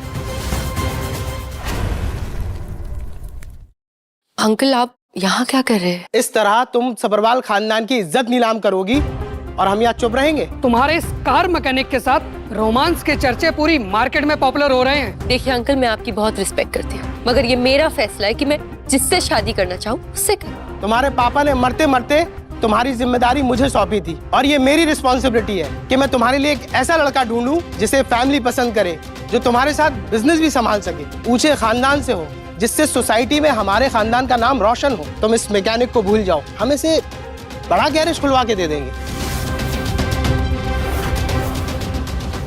अंकल, आप यहाँ क्या कर रहे हैं? इस तरह तुम सबरवाल खानदान की इज्जत नीलाम करोगी और हम यहाँ चुप रहेंगे? तुम्हारे इस कार मैकेनिक के साथ रोमांस के चर्चे पूरी मार्केट में पॉपुलर हो रहे हैं। देखिए अंकल, मैं आपकी बहुत रिस्पेक्ट करती हूँ, मगर ये मेरा फैसला है कि मैं जिससे शादी करना चाहूँ उससे करूँ। तुम्हारे पापा ने मरते मरते तुम्हारी जिम्मेदारी मुझे सौंपी थी और ये मेरी रिस्पॉन्सिबिलिटी है कि मैं तुम्हारे लिए एक ऐसा लड़का ढूंढूं जिसे फैमिली पसंद करे, जो तुम्हारे साथ बिजनेस भी संभाल सके, ऊंचे खानदान से हो, जिससे सोसाइटी में हमारे खानदान का नाम रोशन हो। तुम इस मैकेनिक को भूल जाओ, हम इसे बड़ा गैरेज खुलवा के दे देंगे।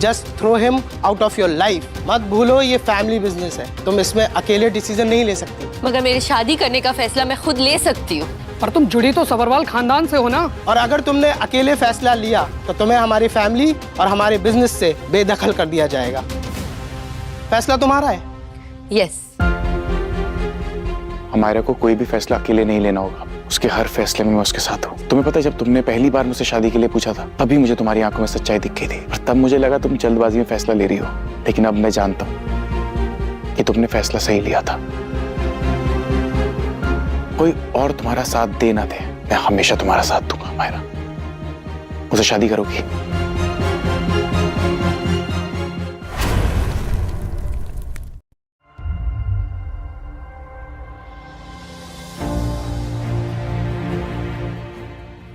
Just throw him out of your life. मत भूलो ये फैमिली बिजनेस है, तुम इसमें अकेले डिसीजन नहीं ले सकती। मगर मेरी शादी करने का फैसला मैं खुद ले सकती हूँ। पर तुम जुड़ी तो सबरवाल खानदान से हो ना। और अगर तुमने अकेले फैसला लिया तो तुम्हें हमारी फैमिली और हमारे बिजनेस से बेदखल कर दिया जाएगा। फैसला तुम्हारा है। यस। हमारे को कोई भी फैसला अकेले नहीं लेना होगा, उसके हर फैसले में मैं उसके साथ हूँ। तुम्हें पता है, जब तुमने पहली बार मुझसे शादी के लिए पूछा था, तभी मुझे तुम्हारी आंखों में सच्चाई दिख गई थी और तब मुझे लगा तुम जल्दबाजी में फैसला ले रही हो, लेकिन अब मैं जानता हूँ कि तुमने फैसला सही लिया था। कोई और तुम्हारा साथ दे ना दे, मैं हमेशा तुम्हारा साथ दूंगा। मायरा, मुझसे शादी करोगी?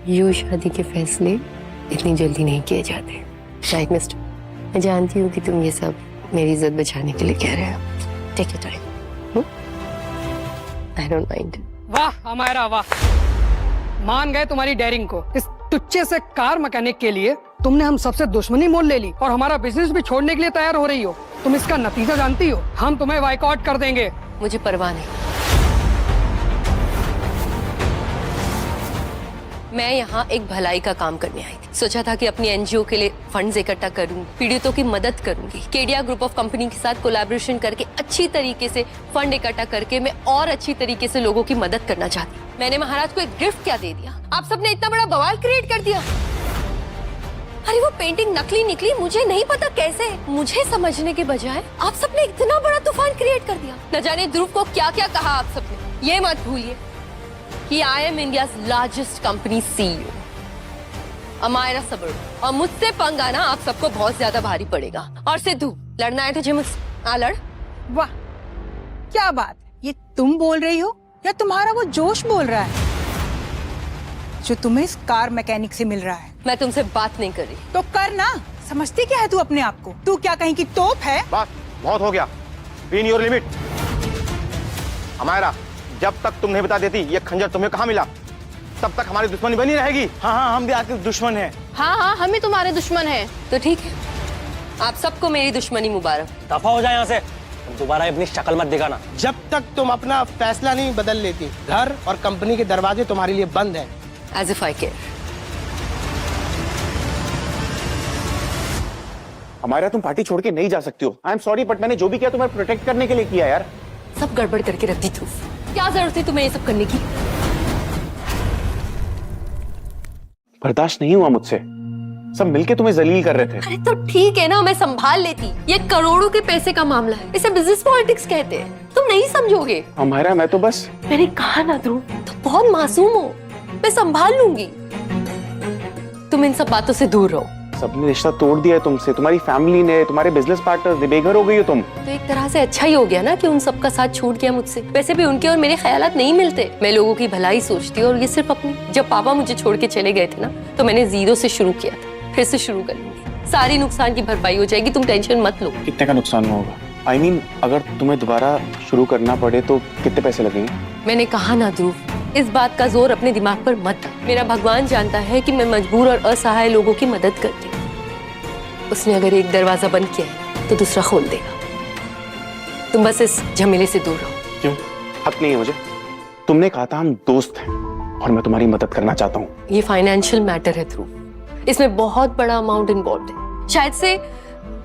यूं शादी के फैसले इतनी जल्दी नहीं किए जाते। राइट मिस्टर, मैं जानती हूँ कि तुम ये सब मेरी इज्जत बचाने के लिए कह रहे हो। Take your time, I don't mind. वाह अमायरा वाह, मान गए तुम्हारी डेयरिंग को। इस तुच्चे से कार मैकेनिक के लिए तुमने हम सबसे दुश्मनी मोल ले ली और हमारा बिजनेस भी छोड़ने के लिए तैयार हो रही हो। तुम इसका नतीजा जानती हो, हम तुम्हें बाइकआउट कर देंगे। मुझे परवाह नहीं, मैं यहाँ एक भलाई का काम करने आई थी। सोचा था कि अपनी एनजीओ के लिए फंड्स इकट्ठा करूंगी, पीड़ितों की मदद करूंगी। केडिया ग्रुप ऑफ कंपनी के साथ कोलैबोरेशन करके अच्छी तरीके से फंड इकट्ठा करके मैं और अच्छी तरीके से लोगों की मदद करना चाहती। मैंने महाराज को एक गिफ्ट क्या दे दिया, आप सबने इतना बड़ा बवाल क्रिएट कर दिया। अरे वो पेंटिंग नकली निकली, मुझे नहीं पता कैसे। मुझे समझने के बजाय आप सबने इतना बड़ा तूफान क्रिएट कर दिया। न जाने ध्रुव को क्या क्या कहा आप सबने। ये मत भूलिए कि I am India largest company CEO Amaira सबर्व, और मुझसे पंगा ना आप सबको बहुत ज्यादा भारी पड़ेगा। और सिद्धू, लड़ना है तुझे मुझसे, आ लड़। वाह, क्या बात, ये तुम बोल रही हो या तुम्हारा वो जोश बोल रहा है जो तुम्हें इस कार मैकेनिक से मिल रहा है? मैं तुमसे बात नहीं कर रही। तो कर ना, समझती क्या है तू अपने आप को? तू क्या कहीं की तोप है? बस बहुत हो गया, be in your limit. Amaira, जब तक तुम नहीं बता देती ये खंजर तुम्हें कहाँ मिला, तब तक हमारी दुश्मनी बनी रहेगी। हाँ हाँ, हम भी आपके दुश्मन हैं। हाँ हाँ, हम ही तुम्हारे दुश्मन हैं। तो ठीक है, आप सबको मेरी दुश्मनी मुबारक। दफा हो जाए यहाँ से, दोबारा अपनी शक्ल मत दिखाना। जब तक तुम अपना फैसला नहीं बदल लेती, घर और कंपनी के दरवाजे तुम्हारे लिए बंद हैं। As if I care. Amayra तुम पार्टी छोड़ के नहीं जा सकती हो। आई एम सॉरी बट मैंने जो भी किया तुम्हें प्रोटेक्ट करने के लिए किया यार। सब गड़बड़ करके रख दी ध्रुव। क्या जरूरत थी तुम्हें ये सब करने की? बर्दाश्त नहीं हुआ मुझसे, सब मिलके तुम्हें जलील कर रहे थे। अरे तो ठीक है ना, मैं संभाल लेती। ये करोड़ों के पैसे का मामला है, इसे बिजनेस पॉलिटिक्स कहते हैं। तुम नहीं समझोगे। अमायरा मैं तो बस, मैंने कहा ना ध्रुव, तुम बहुत मासूम हो, मैं संभाल लूंगी। तुम इन सब बातों से दूर रहो। सबने रिश्ता तोड़ दिया है तुमसे, तुम्हारी फैमिली ने, तुम्हारे बिजनेस पार्टनर ने, बेघर हो गई हो तुम। तो एक तरह से अच्छा ही हो गया ना कि उन सबका साथ छूट गया मुझसे। वैसे भी उनके और मेरे ख्यालात नहीं मिलते। मैं लोगों की भलाई सोचती हूँ और ये सिर्फ अपनी। जब पापा मुझे छोड़ के चले गए थे ना, तो मैंने जीरो से शुरू किया था, फिर से शुरू कर लूंगी। सारी नुकसान की भरपाई हो जाएगी, तुम टेंशन मत लो। कितने का नुकसान होगा? I mean, अगर तुम्हें दोबारा शुरू करना पड़े तो कितने पैसे लगेंगे? मैंने कहा ना ध्रुव, इस बात का जोर अपने दिमाग पर मत डाल। मेरा भगवान जानता है कि मैं मजबूर और असहाय लोगों की मदद करती हूँ। उसने अगर एक दरवाजा बंद किया है तो दूसरा खोल देगा। तुम बस इस झमेले से दूर रहो। क्यों? हक नहीं है मुझे। तुमने कहा था हम दोस्त हैं और मैं तुम्हारी मदद करना चाहता हूँ। ये फाइनेंशियल मैटर है ध्रुव, इसमें बहुत बड़ा अमाउंट इन्वॉल्व है। शायद से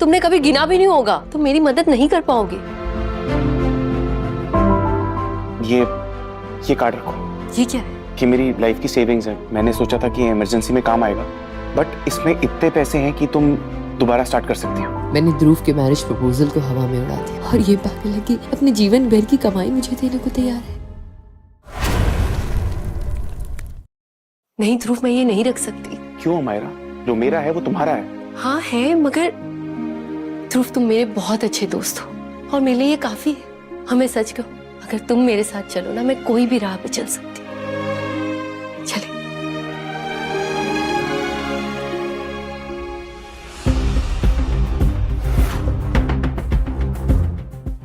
तुमने कभी गिना भी नहीं होगा, तुम मेरी मदद नहीं कर पाओगे। ये कार्ड रखो। ये क्या है? कि मेरी लाइफ की सेविंग्स है। मैंने सोचा था कि इमरजेंसी में काम आएगा, बट इसमें इतने पैसे हैं कि तुम दोबारा स्टार्ट कर सकती हो। मैंने ध्रुव के मैरिज प्रपोजल को हवा में उड़ा दिया और ये पागल लगी अपने जीवन भर की कमाई मुझे देने को तैयार है। नहीं ध्रुव, मैं ये नहीं रख सकती। क्यों अमायरा? जो मेरा है वो तुम्हारा है। हाँ है, मगर ध्रुव तुम मेरे बहुत अच्छे दोस्त हो और मेरे लिए ये काफी है। हमें सच कहो, अगर तुम मेरे साथ चलो ना, मैं कोई भी राह पे चल सकती हूँ। चले।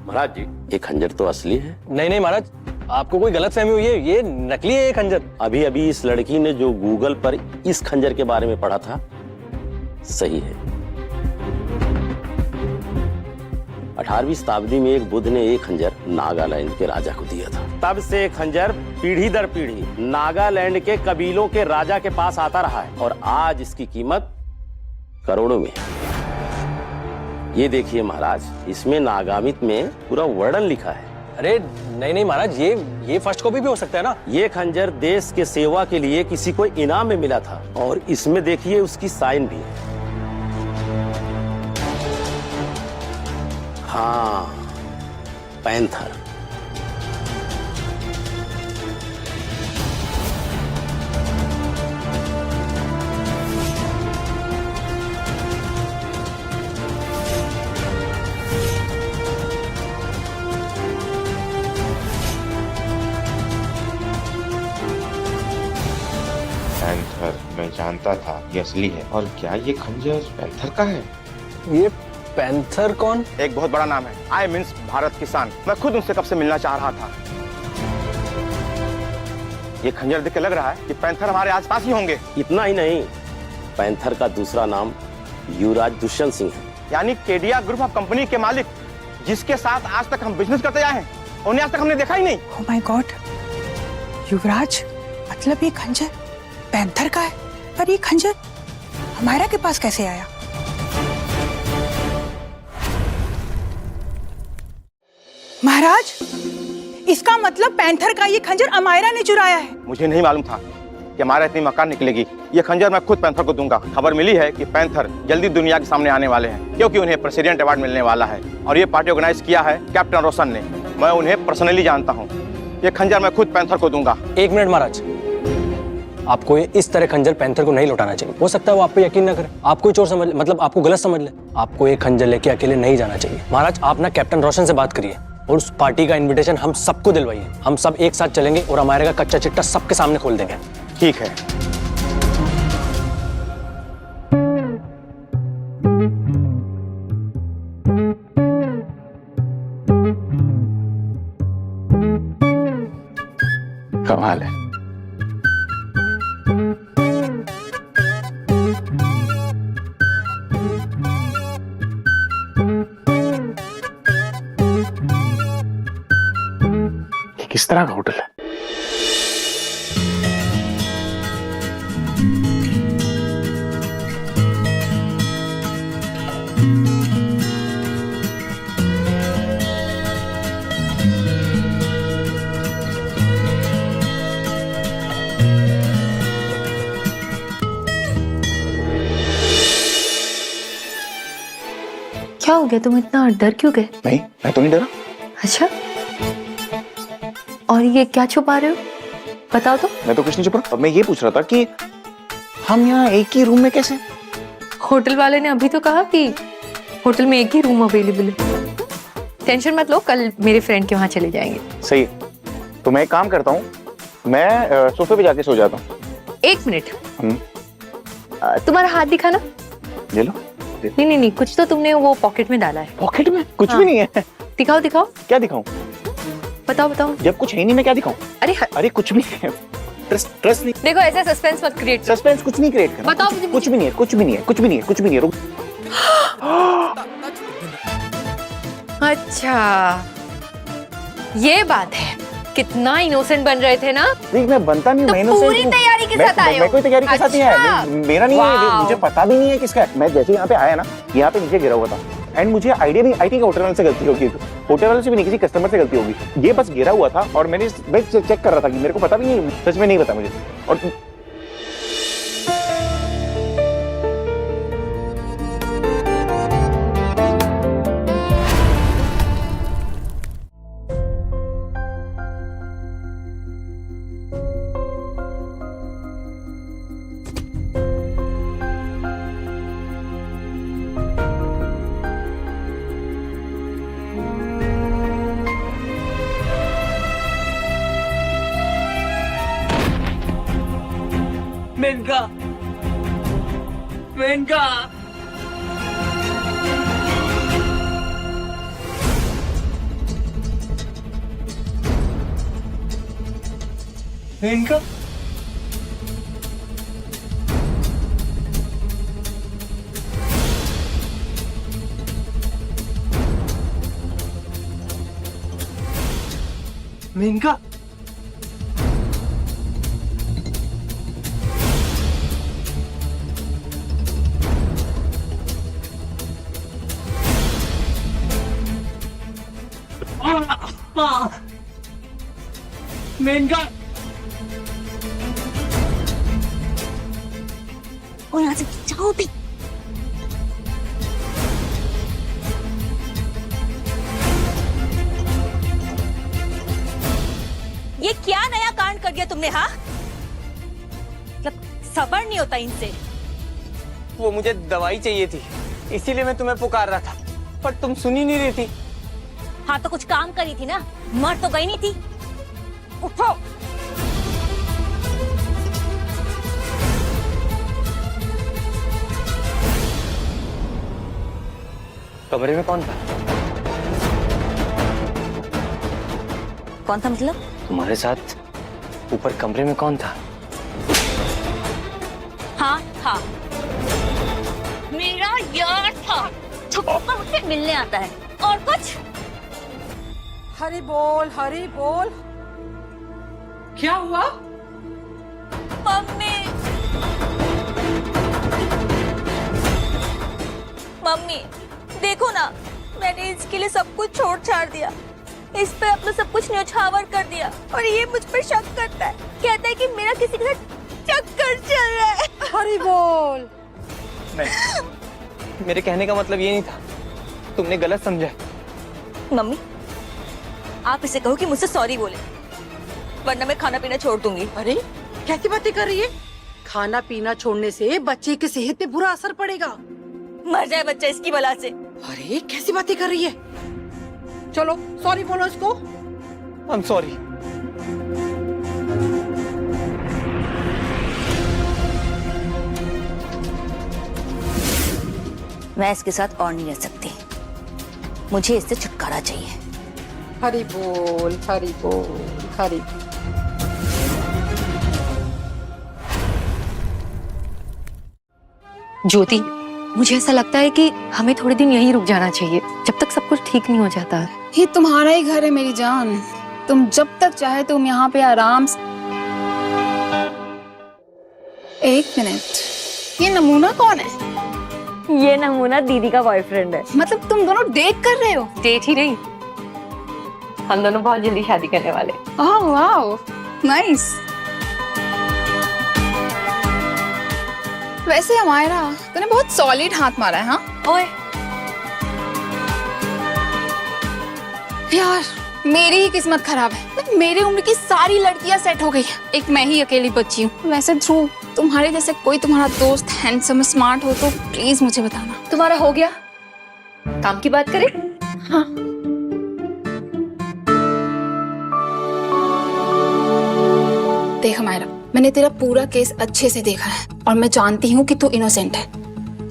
महाराज जी, ये खंजर तो असली है। नहीं नहीं महाराज, आपको कोई गलतफहमी हुई है, ये नकली है ये खंजर। अभी अभी इस लड़की ने जो गूगल पर इस खंजर के बारे में पढ़ा था, सही है। 18वीं शताब्दी में एक बुद्ध ने एक खंजर नागालैंड के राजा को दिया था। तब से खंजर पीढ़ी दर पीढ़ी नागालैंड के कबीलों के राजा के पास आता रहा है और आज इसकी कीमत करोड़ों में है। ये देखिए महाराज, इसमें नागामित में पूरा वर्णन लिखा है। अरे नहीं नहीं महाराज, ये फर्स्ट कॉपी भी हो सकता है ना। ये खंजर देश के सेवा के लिए किसी को इनाम में मिला था और इसमें देखिए उसकी साइन भी है। हाँ, पैंथर। पैंथर, मैं जानता था ये असली है। और क्या ये खंजर पैंथर का है? ये पैंथर कौन? एक बहुत बड़ा नाम है। आई मीन्स भारत किसान। मैं खुद उनसे कब से मिलना चाह रहा था। ये खंजर देख के लग रहा है कि पैंथर हमारे आसपास ही होंगे। इतना ही नहीं, पैंथर का दूसरा नाम युवराज दुष्यंत सिंह है। यानी केडिया ग्रुप ऑफ कंपनी के मालिक, जिसके साथ आज तक हम बिजनेस करते आए हैं, उन्हें आज तक हमने देखा ही नहीं। ओह माय गॉड, युवराज, मतलब ये खंजर पैंथर का है, पर ये खंजर अमायरा के पास कैसे आया? महाराज, इसका मतलब पैंथर का ये खंजर अमायरा ने चुराया है। मुझे नहीं मालूम था कि हमारा इतनी मकान निकलेगी। ये खंजर मैं खुद पैंथर को दूंगा। खबर मिली है कि पैंथर जल्दी दुनिया के सामने आने वाले हैं, क्योंकि उन्हें प्रेसिडेंट अवार्ड मिलने वाला है और ये पार्टी ऑर्गेनाइज किया है कैप्टन रोशन ने। मैं उन्हें पर्सनली जानता हूँ। ये खंजर मैं खुद पैंथर को दूंगा। एक मिनट महाराज, आपको ये इस तरह खंजर पैंथर को नहीं लौटाना चाहिए। हो सकता है वो आप पे यकीन न करे, आपको चोर समझ ले, मतलब आपको गलत समझ ले। आपको ये खंजर लेके अकेले नहीं जाना चाहिए। महाराज, आप ना कैप्टन रोशन से बात करिए और उस पार्टी का इनविटेशन हम सबको दिलवाइए। हम सब एक साथ चलेंगे और हमारे का कच्चा चिट्टा सबके सामने खोल देंगे। ठीक है। कमाल है। किस तरह का होटल है? क्या हो गया, तुम इतना डर क्यों गए? नहीं, मैं तो नहीं डरा। अच्छा, और ये क्या छुपा रहे हो, बताओ तो। मैं तो कुछ नहीं छुपा। अब मैं ये पूछ रहा था कि हम यहाँ एक ही रूम में कैसे? होटल वाले ने अभी तो कहा कि होटल में एक ही रूम अवेलेबल है। टेंशन मत लो, कल मेरे फ्रेंड के वहां चले जाएंगे। सही है, तो मैं एक काम करता हूँ, मैं सोफे पे जाके सो जाता हूँ। 1 मिनट, तुम्हारा हाथ दिखाना। ले लो। नहीं, कुछ तो तुमने वो पॉकेट में डाला है। पॉकेट में कुछ भी नहीं है। दिखाओ। क्या दिखाऊं? बताओ। जब कुछ है नहीं मैं क्या दिखाऊं? अरे कुछ भी नहीं है। ट्रस्ट नहीं। देखो, ऐसा सस्पेंस मत क्रिएट। सस्पेंस कुछ नहीं क्रिएट करना। बताओ मुझे। कुछ भी नहीं है। रुक। अच्छा, ये बात है। कितना इनोसेंट बन रहे थे ना। नहीं, मैं बनता नहीं हूँ। तो पूरी तैयारी के साथ आए हो। मैं कोई तैयारी के साथ नहीं आया। मेरा नहीं है, मुझे पता भी नहीं है किसका है। मैं जैसे यहाँ पे आया ना, यहाँ पे नीचे गिरा हुआ था एंड मुझे आइडिया नहीं, आई थिंक होटल वाले से गलती होगी, होटल वाले से भी नहीं, किसी कस्टमर से गलती होगी। ये बस गिरा हुआ था और मैंने बैग चेक कर रहा था कि मेरे को पता भी नहीं, सच में नहीं पता मुझे। और मेनका मेनका मेनका मेनका और यहाँ से जाओ भी। ये क्या नया कांड कर दिया तुमने? हाँ, मतलब सब्र नहीं होता इनसे। वो मुझे दवाई चाहिए थी, इसीलिए मैं तुम्हें पुकार रहा था, पर तुम सुनी नहीं रही थी। हाँ तो कुछ काम करी थी ना, मर तो गई नहीं थी। उठो। कमरे में कौन था? कौन था मतलब? तुम्हारे साथ ऊपर कमरे में कौन था? हाँ था, मेरा यार था जो ऊपर मुझसे मिलने आता है। और कुछ? हरी बोल। क्या हुआ? मम्मी देखो ना, मैंने इसके लिए सब कुछ छोड़ छाड़ दिया, इस पे अपना सब कुछ न्यौछावर कर दिया और ये मुझ पर शक करता है, कहता है कि मेरा किसी के साथ चक्कर चल रहा है। हरी बोल। नहीं, मेरे कहने का मतलब ये नहीं था, तुमने गलत समझा। मम्मी आप इसे कहो कि मुझसे सॉरी बोले, वरना मैं खाना पीना छोड़ दूंगी। अरे कैसी बातें कर रही है? खाना पीना छोड़ने से बच्चे की सेहत पे बुरा असर पड़ेगा। मर जाए बच्चा इसकी बला से। अरे कैसी बातें कर रही है? चलो सॉरी बोलो इसको। आई एम सॉरी। मैं इसके साथ और नहीं रह सकती, मुझे इससे छुटकारा चाहिए। हरी बोल। ज्योति, मुझे ऐसा लगता है कि हमें थोड़े दिन यहीं रुक जाना चाहिए, जब तक सब कुछ ठीक नहीं हो जाता। ये तुम्हारा ही घर है मेरी जान, तुम जब तक चाहे तुम यहाँ पे आराम से। 1 मिनट, ये नमूना कौन है? ये नमूना दीदी का बॉयफ्रेंड है। मतलब तुम दोनों डेट कर रहे हो? डेट ही नहीं, हम दोनों बहुत जल्दी शादी करने वाले। Oh wow, nice. वैसे हमारा तूने बहुत सॉलिड हाथ मारा है। हाँ ओए, यार मेरी ही किस्मत खराब है, मेरी उम्र की सारी लड़कियां सेट हो गई हैं, एक मैं ही अकेली बच्ची हूँ। वैसे ध्रुव, तुम्हारे जैसे कोई तुम्हारा दोस्त हैंडसम स्मार्ट हो तो प्लीज मुझे बताना। तुम्हारा हो गया? काम की बात करें? हाँ। देख मायरा, मैंने तेरा पूरा केस अच्छे से देखा है और मैं जानती हूँ कि तू इनोसेंट है,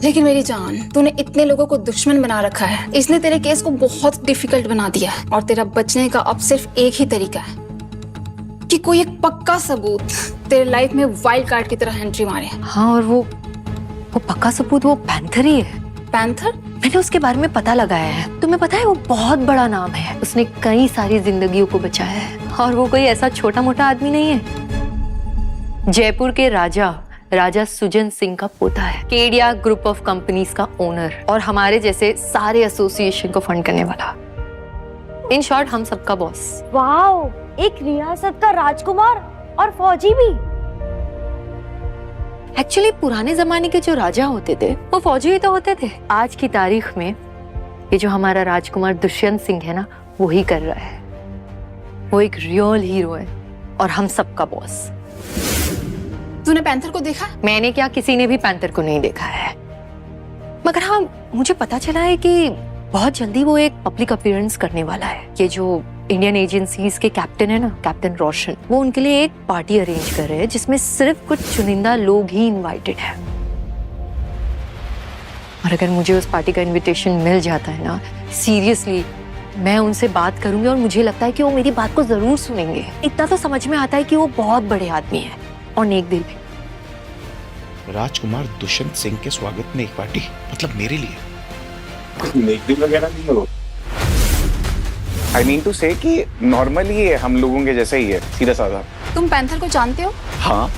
लेकिन मेरी जान, तूने इतने लोगों को दुश्मन बना रखा है। इसने तेरे केस को बहुत डिफिकल्ट बना दिया है और तेरा बचने का अब सिर्फ एक ही तरीका है कि कोई एक पक्का सबूत तेरे लाइफ में वाइल्ड कार्ड की तरह एंट्री मारे। हाँ, और वो पक्का सबूत वो पैंथर ही है। पैंथर? मैंने उसके बारे में पता लगाया है। तुम्हें पता है वो बहुत बड़ा नाम है, उसने कई सारी जिंदगियों को बचाया है और वो कोई ऐसा छोटा मोटा आदमी नहीं है। जयपुर के राजा सुजन सिंह का पोता है, केडिया ग्रुप ऑफ कंपनीज का ओनर और हमारे जैसे सारे एसोसिएशन को फंड करने वाला। इन शॉर्ट हम सबका बॉस। वाओ, एक रियासत का राजकुमार और फौजी भी। एक्चुअली पुराने जमाने के जो राजा होते थे वो फौजी ही तो होते थे। आज की तारीख में ये जो हमारा राजकुमार दुष्यंत सिंह है ना, वो ही कर रहा है। वो एक रियल हीरो है और हम सबका बॉस। तूने पैंथर को देखा? मैंने क्या, किसी ने भी पैंथर को नहीं देखा है, मगर हाँ मुझे पता चला है कि बहुत जल्दी वो एक पब्लिक अपीयरेंस करने वाला है। ये जो इंडियन एजेंसीज के कैप्टन है ना, कैप्टन रोशन, वो उनके लिए एक पार्टी अरेंज कर रहे हैं जिसमें सिर्फ कुछ चुनिंदा लोग ही इनवाइटेड है। और अगर मुझे उस पार्टी का इनविटेशन मिल जाता है ना, सीरियसली मैं उनसे बात करूंगी और मुझे लगता है कि वो मेरी बात को जरूर सुनेंगे। इतना तो समझ में आता है कि वो बहुत बड़े आदमी है और नेक दिल भी। राजकुमार दुष्यंत सिंह के स्वागत में एक पार्टी, मतलब मेरे लिए? नेक दिल वगैरह नहीं करो। I mean to say कि नॉर्मली ये हम लोगों के जैसा ही है, सीधा साधा। तुम पैंथर को जानते हो? हाँ।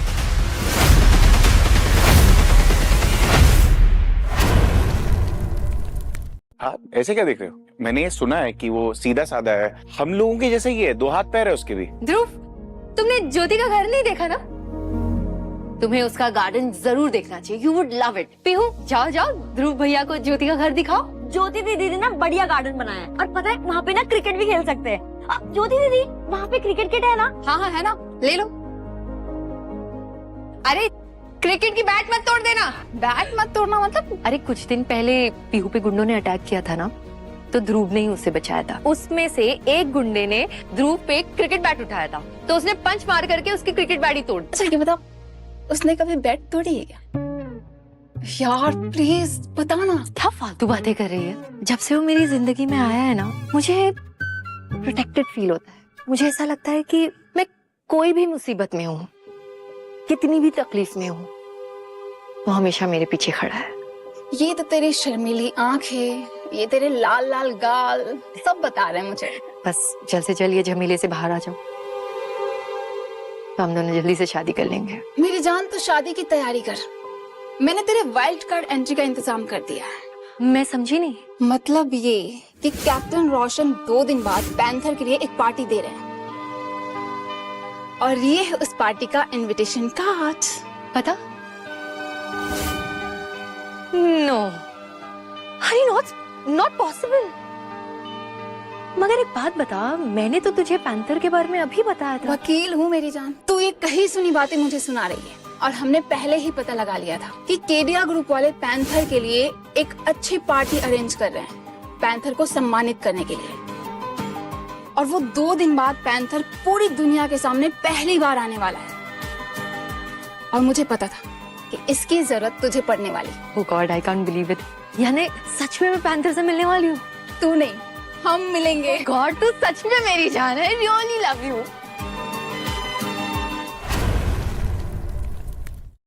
हाँ, ऐसे क्या देख रहे हो? मैंने ये सुना है कि वो सीधा साधा है, हम लोगों के जैसा ही है, 2 हाथ पैर है उसके भी। ध्रुव, तुमने ज्योति का घर नहीं देखा ना? तुम्हें उसका गार्डन जरूर देखना चाहिए। You would love it. Pihu, जाओ जाओ, ध्रुव भैया को ज्योति का घर दिखाओ। ज्योति दीदी ने ना बढ़िया गार्डन बनाया है और पता है वहाँ पे ना क्रिकेट भी खेल सकते हैं। ज्योति दीदी, वहाँ पे क्रिकेट किट है ना? हाँ हाँ है ना, ले लो। अरे क्रिकेट की बैट मत तोड़ देना। बैट मत तोड़ना मतलब? अरे कुछ दिन पहले पीहू पे गुंडों ने अटैक किया था ना, तो ध्रुव ने ही उसे बचाया था। उसमें से एक गुंडे ने ध्रुव पे क्रिकेट बैट उठाया था, तो उसने पंच मार करके उसकी क्रिकेट बैट ही तोड़। अच्छा ये बताओ, उसने कभी बैट तोड़ी है क्या? यार प्लीज बताना। क्या फालतू बातें कर रही है? जब से वो मेरी जिंदगी में आया है ना, मुझे प्रोटेक्टेड फील होता है। मुझे ऐसा लगता है कि मैं कोई भी मुसीबत में हूँ, कितनी भी तकलीफ में हूँ, वो हमेशा मेरे पीछे खड़ा है। ये तो तेरी शर्मीली आंखें, ये तेरे लाल लाल गाल सब बता रहे हैं मुझे। बस जल्द से जल्द ये झमेले से बाहर आ जाओ, तो हम दोनों जल्दी से शादी कर लेंगे। मेरी जान, तो शादी की तैयारी कर। मैंने तेरे वाइल्ड कार्ड एंट्री का इंतजाम कर दिया है। मैं समझी नहीं। मतलब ये कि कैप्टन रोशन 2 दिन बाद पैंथर के लिए एक पार्टी दे रहे हैं और ये है उस पार्टी का इनविटेशन कार्ड। पता? No honey, not possible. मगर एक बात बता, मैंने तो तुझे पैंथर के बारे में अभी बताया था। वकील हूँ मेरी जान, तू ये कहीं सुनी बातें मुझे सुना रही है और हमने पहले ही पता लगा लिया था कि केडिया ग्रुप वाले पैंथर के लिए एक अच्छी पार्टी अरेंज कर रहे हैं, पैंथर को सम्मानित करने के लिए। और वो 2 दिन बाद पैंथर पूरी दुनिया के सामने पहली बार आने वाला है और मुझे पता था कि इसकी जरूरत तुझे पड़ने वाली। Oh God, I can't believe it। यानी सच में मैं पैंथर से मिलने वाली हूँ? तू नहीं, हम मिलेंगे। गॉड, तू सच में मेरी जान है। Really love you.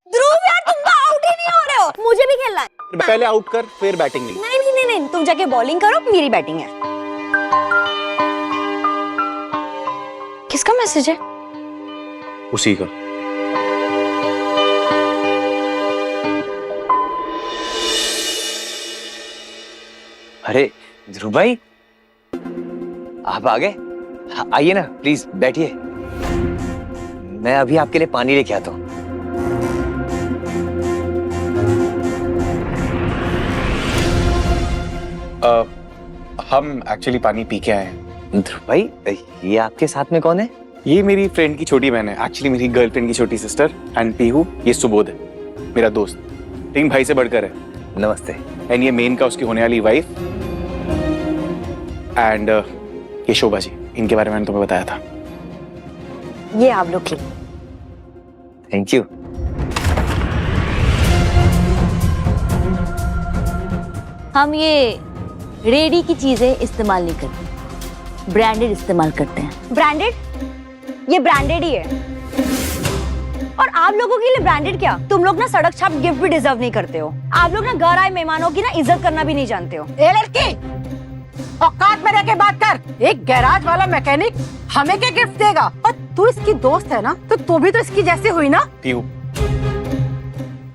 ध्रुव यार, तुम तो आउट ही नहीं हो रहे हो। मुझे भी खेलना है। पहले आउट कर, फिर बैटिंग। नहीं, तुम जाके बॉलिंग करो, मेरी बैटिंग है। किसका मैसेज है? उसी का। अरे ध्रुव भाई, आप आ गए? आइए ना, प्लीज बैठिए। मैं अभी आपके लिए पानी लेके आता हूँ। हम एक्चुअली पानी पी के आए हैं। ध्रुव भाई, ये आपके साथ में कौन है? ये मेरी फ्रेंड की छोटी बहन है, एक्चुअली मेरी गर्लफ्रेंड की छोटी सिस्टर। एंड पीहू, ये सुबोध है, मेरा दोस्त, लेकिन भाई से बढ़कर है। नमस्ते। एंड ये मेन का उसकी होने वाली वाइफ। एंड ये शोभा जी, इनके बारे में मैंने तुम्हें बताया था। ये आप लोग की। Thank you. हम ये रेडी की चीजें इस्तेमाल नहीं करते, ब्रांडेड इस्तेमाल करते हैं। ब्रांडेड? ये ब्रांडेड ही है। और आप लोगों के लिए ब्रांडेड क्या, तुम लोग ना सड़क छाप गिफ्ट भी डिजर्व नहीं करते हो। आप लोग ना घर आए मेहमानों की ना इज्जत करना भी नहीं जानते हो। ए लड़की, औकात में रह के बात कर। एक गैराज वाला मैकेनिक हमें क्या गिफ्ट देगा? और तू इसकी दोस्त है ना, तो तू भी तो इसकी जैसे हुई ना। पीहू,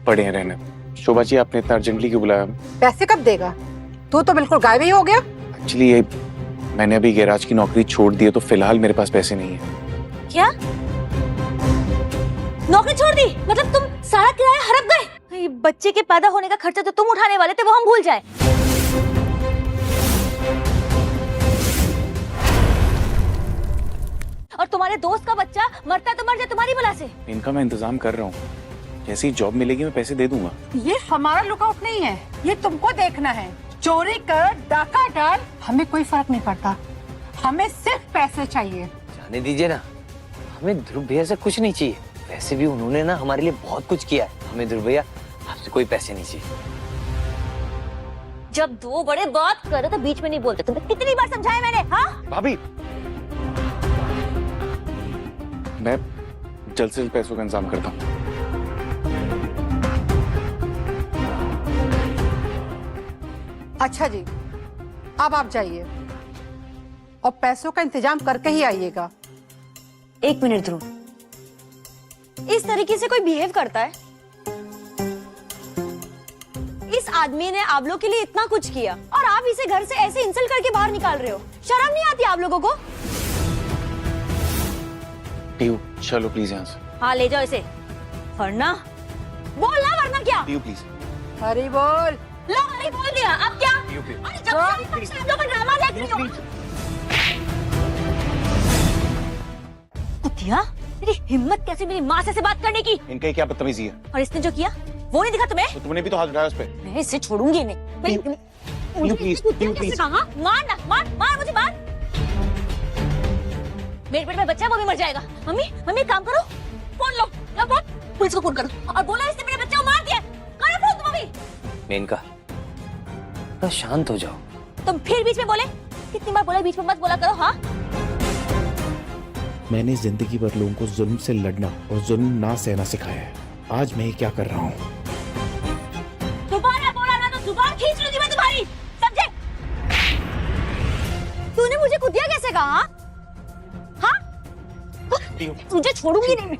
पढ़े हैं रहने। शोभा जी, आपने इतना अर्जेंटली क्यों बुलाया? पैसे कब देगा? तू तो बिल्कुल गायब ही हो गया। एक्चुअली ये मैंने अभी गैराज की नौकरी छोड़ दी है, तो फिलहाल मेरे पास पैसे नहीं है। क्या नौकरी छोड़ दी? मतलब तुम सारा किराया हड़प गए? ये बच्चे के पैदा होने का खर्चा तो तुम उठाने वाले थे, वो हम भूल जाए। और तुम्हारे दोस्त का बच्चा मरता तो मर जाए तुम्हारी बला से। इनका मैं इंतजाम कर रहा हूँ, जैसी ही जॉब मिलेगी मैं पैसे दे दूंगा। ये हमारा लुकआउट नहीं है, ये तुमको देखना है। चोरी कर, डाका डाल, हमें कोई फर्क नहीं पड़ता, हमें सिर्फ पैसे चाहिए। जाने दीजिए ना, हमें ध्रुव भैया से कुछ नहीं चाहिए। वैसे भी उन्होंने ना हमारे लिए बहुत कुछ किया है। हमें ध्रुव भैया आपसे कोई पैसे नहीं चाहिए। जब दो बड़े बात करे तो बीच में नहीं बोलते। तुम्हें कितनी बार समझाया मैंने? हाँ भाभी, मैं जल्द से जल्द पैसों का इंतजाम करता हूँ। अच्छा जी, अब आप जाइए और पैसों का इंतजाम करके ही आइएगा। एक मिनट ध्रुव, इस तरीके से कोई बिहेव करता है? इस आदमी ने आप लोग के लिए इतना कुछ किया और आप इसे घर से ऐसे इंसल्ट करके बाहर निकाल रहे हो। शर्म नहीं आती आप लोगों को? पीहू, चलो प्लीज यहाँ से। हाँ ले जाओ इसे। वरना बोलना, वरना क्या? पीहू प्लीज। हरी बोल। लो हरी बोल दिया, अब क्या? अरे जब से आप लोग ड्रामा देख रही हो। कुतिया, तेरी हिम्मत कैसे मेरी माँ से बात करने की? इनका ही क्या बदतमीजी है? और इसने जो किया वो नहीं दिखा तुम्हें? तो तुमने भी तो हाथ उठाया उस पे। मैं इसे छोड़ूंगी नहीं। Pihu please, Pihu please. मार ना, मार मुझे, मार। मेरे पेट में बच्चा है, वो भी मर जाएगा। मम्मी, मम्मी काम करो, फोन लो, या फोन पुलिस को फोन करो और बोलो इसने मेरे बच्चे को मार दिया। करो फोन तुम अभी। मेनका, तो शांत हो जाओ। तुम फिर बीच में बोले? कितनी बार बोला बीच में मत बोला करो। हाँ, मैंने जिंदगी भर लोगों को जुल्म से लड़ना और जुल्म ना सहना सिखाया है। आज मैं ये क्या कर रहा हूँ? दोबारा बोला ना तो जुबान खींच लूंगी मैं तुम्हारी, समझे? तूने मुझे कुतिया कैसे कहा? हाँ, तुझे छोड़ूंगी नहीं मैं।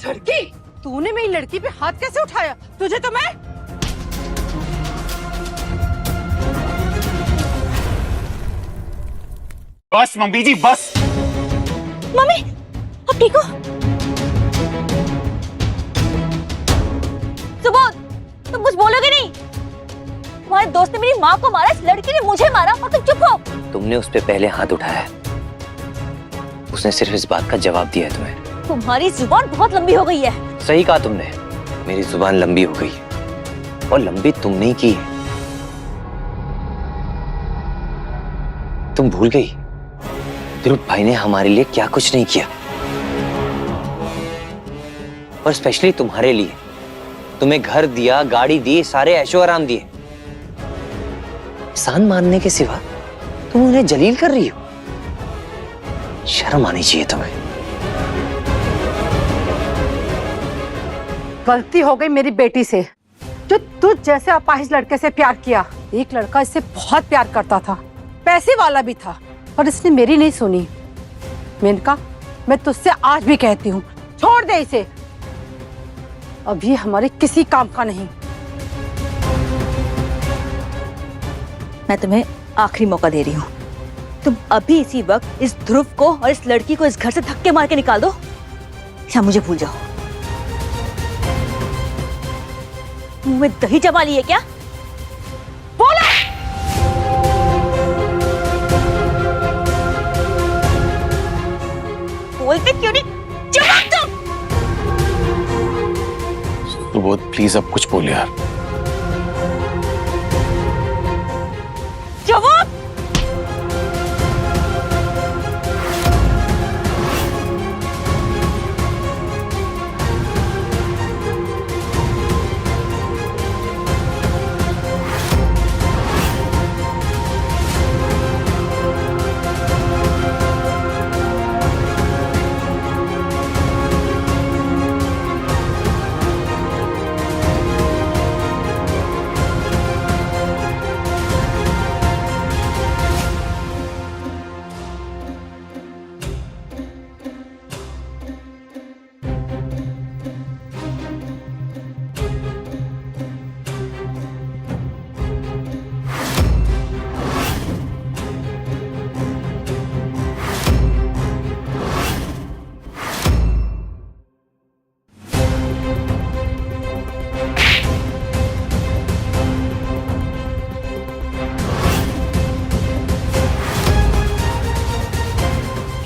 लड़की, तूने मेरी लड़की पे हाथ कैसे उठाया? तुझे तो मैं बस मम्मी जी, बस। मम्मी, अब ठीक हो? सुबोध, तुम कुछ बोलोगे नहीं? तुम्हारे दोस्त ने मेरी माँ को मारा, इस लड़की ने मुझे मारा और तुम चुप हो? तुमने उस पे पहले हाथ उठाया है, उसने सिर्फ इस बात का जवाब दिया है तुम्हें। तुम्हारी जुबान बहुत लंबी हो गई है। सही कहा तुमने, मेरी जुबान लंबी हो गई है और लंबी तुमने ही की है। तुम भूल गई ध्रुव भाई ने हमारे लिए क्या कुछ नहीं किया, और स्पेशली तुम्हारे लिए। तुम्हें घर दिया, गाड़ी दी, सारे ऐशो आराम दिए। एहसान मानने के सिवा तुम उन्हें जलील कर रही हो। शर्म आनी चाहिए तुम्हें। गलती हो गई मेरी बेटी से, जो तुझ जैसे अपाहिज लड़के से प्यार किया। एक लड़का इससे बहुत प्यार करता था, पैसे वाला भी था, और इसने मेरी नहीं सुनी। मेनका, मैं तुझसे आज भी कहती हूँ, छोड़ दे इसे। अब ये हमारे किसी काम का नहीं। मैं तुम्हें आखिरी मौका दे रही हूँ। तुम अभी इसी वक्त इस ध्रुव को और इस लड़की को इस घर से धक्के मार के निकाल दो, या मुझे भूल जाओ। मुंह में दही जमा ली है क्या? बोलो। बोलते क्यों नहीं? जवाब दो। सुबोध प्लीज अब कुछ बोल यार। जवाब।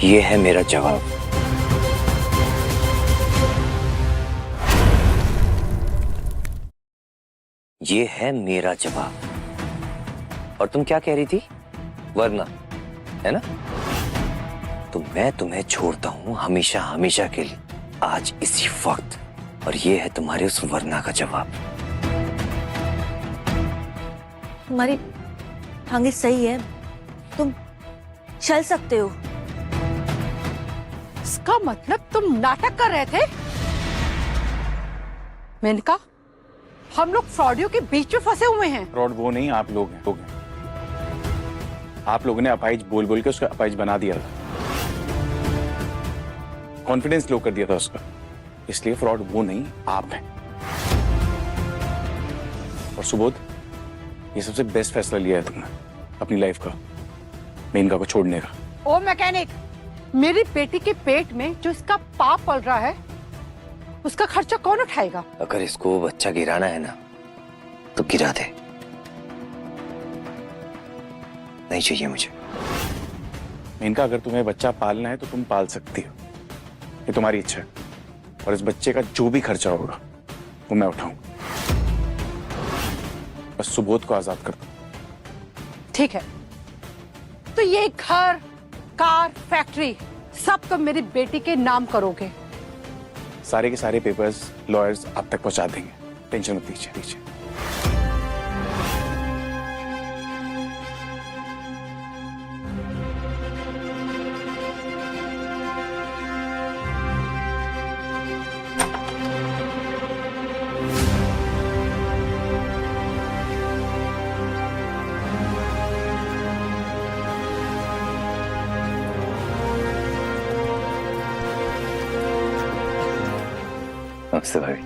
ये है मेरा जवाब। ये है मेरा जवाब। और तुम क्या कह रही थी? वरना, है ना? तो मैं तुम्हें छोड़ता हूं हमेशा हमेशा के लिए, आज इसी वक्त। और ये है तुम्हारे उस वरना का जवाब। तुम्हारी टांगे सही है, तुम चल सकते हो। इसका मतलब तुम नाटक कर रहे थे? मेनका, हम लोग फ्रॉडियों के बीच में फंसे हुए हैं। फ्रॉड वो नहीं, आप लोग हैं। आप लोगों ने अपाहिज बोल बोल के उसका अपाहिज बना दिया था, कॉन्फिडेंस लो कर दिया था उसका। इसलिए फ्रॉड वो नहीं, आप हैं। और सुबोध, ये सबसे बेस्ट फैसला लिया है तुमने अपनी लाइफ का, मेनका को छोड़ने का। ओ मैकेनिक, मेरी बेटी के पेट में जो इसका पाप पल रहा है, उसका खर्चा कौन उठाएगा? अगर इसको बच्चा गिराना है ना, तो गिरा दे। नहीं चाहिए मुझे। मेनका, अगर तुम्हें बच्चा पालना है तो तुम पाल सकती हो, ये तुम्हारी इच्छा है। और इस बच्चे का जो भी खर्चा होगा वो मैं उठाऊंगा। बस सुबोध को आजाद कर दो। ठीक है, तो ये घर, कार, फैक्ट्री सब तुम मेरी बेटी के नाम करोगे? सारे के सारे पेपर्स लॉयर्स आप तक पहुंचा देंगे, टेंशन मत लीजिए। नमस्ते भाभी।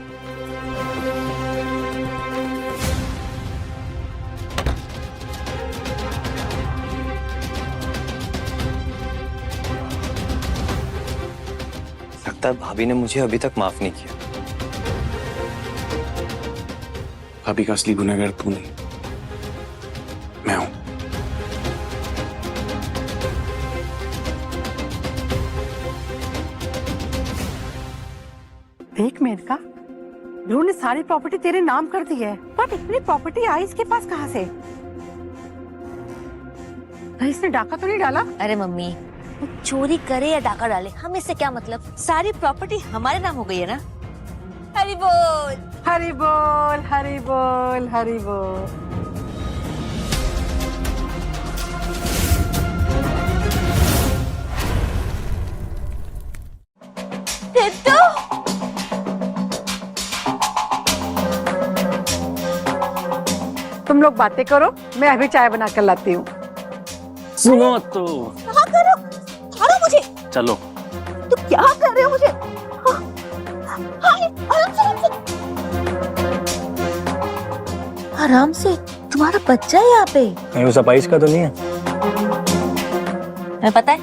लगता है भाभी ने मुझे अभी तक माफ नहीं किया। भाभी का असली गुनहगार तू नहीं, मैं हूं। देख मेनका, ध्रुव ने सारी प्रॉपर्टी तेरे नाम कर दी है, पर इतनी प्रॉपर्टी आई इसके पास कहाँ से? भाई इसने डाका तो नहीं डाला? अरे मम्मी, वो चोरी करे या डाका डाले, हम इससे क्या मतलब? सारी प्रॉपर्टी हमारे नाम हो गई है ना। हरि बोल, हरि बोल, हरि बोल, हरि बोल। तुम लोग बातें करो, मैं अभी चाय बना कर लाती हूँ। सुनो तो। कहाँ करो? छोड़ो मुझे। चलो। तू क्या कर रहे हो मुझे? आराम से, तुम्हारा बच्चा है यहाँ पे। नहीं, उस अपाइश का तो नहीं है। मैं पता है,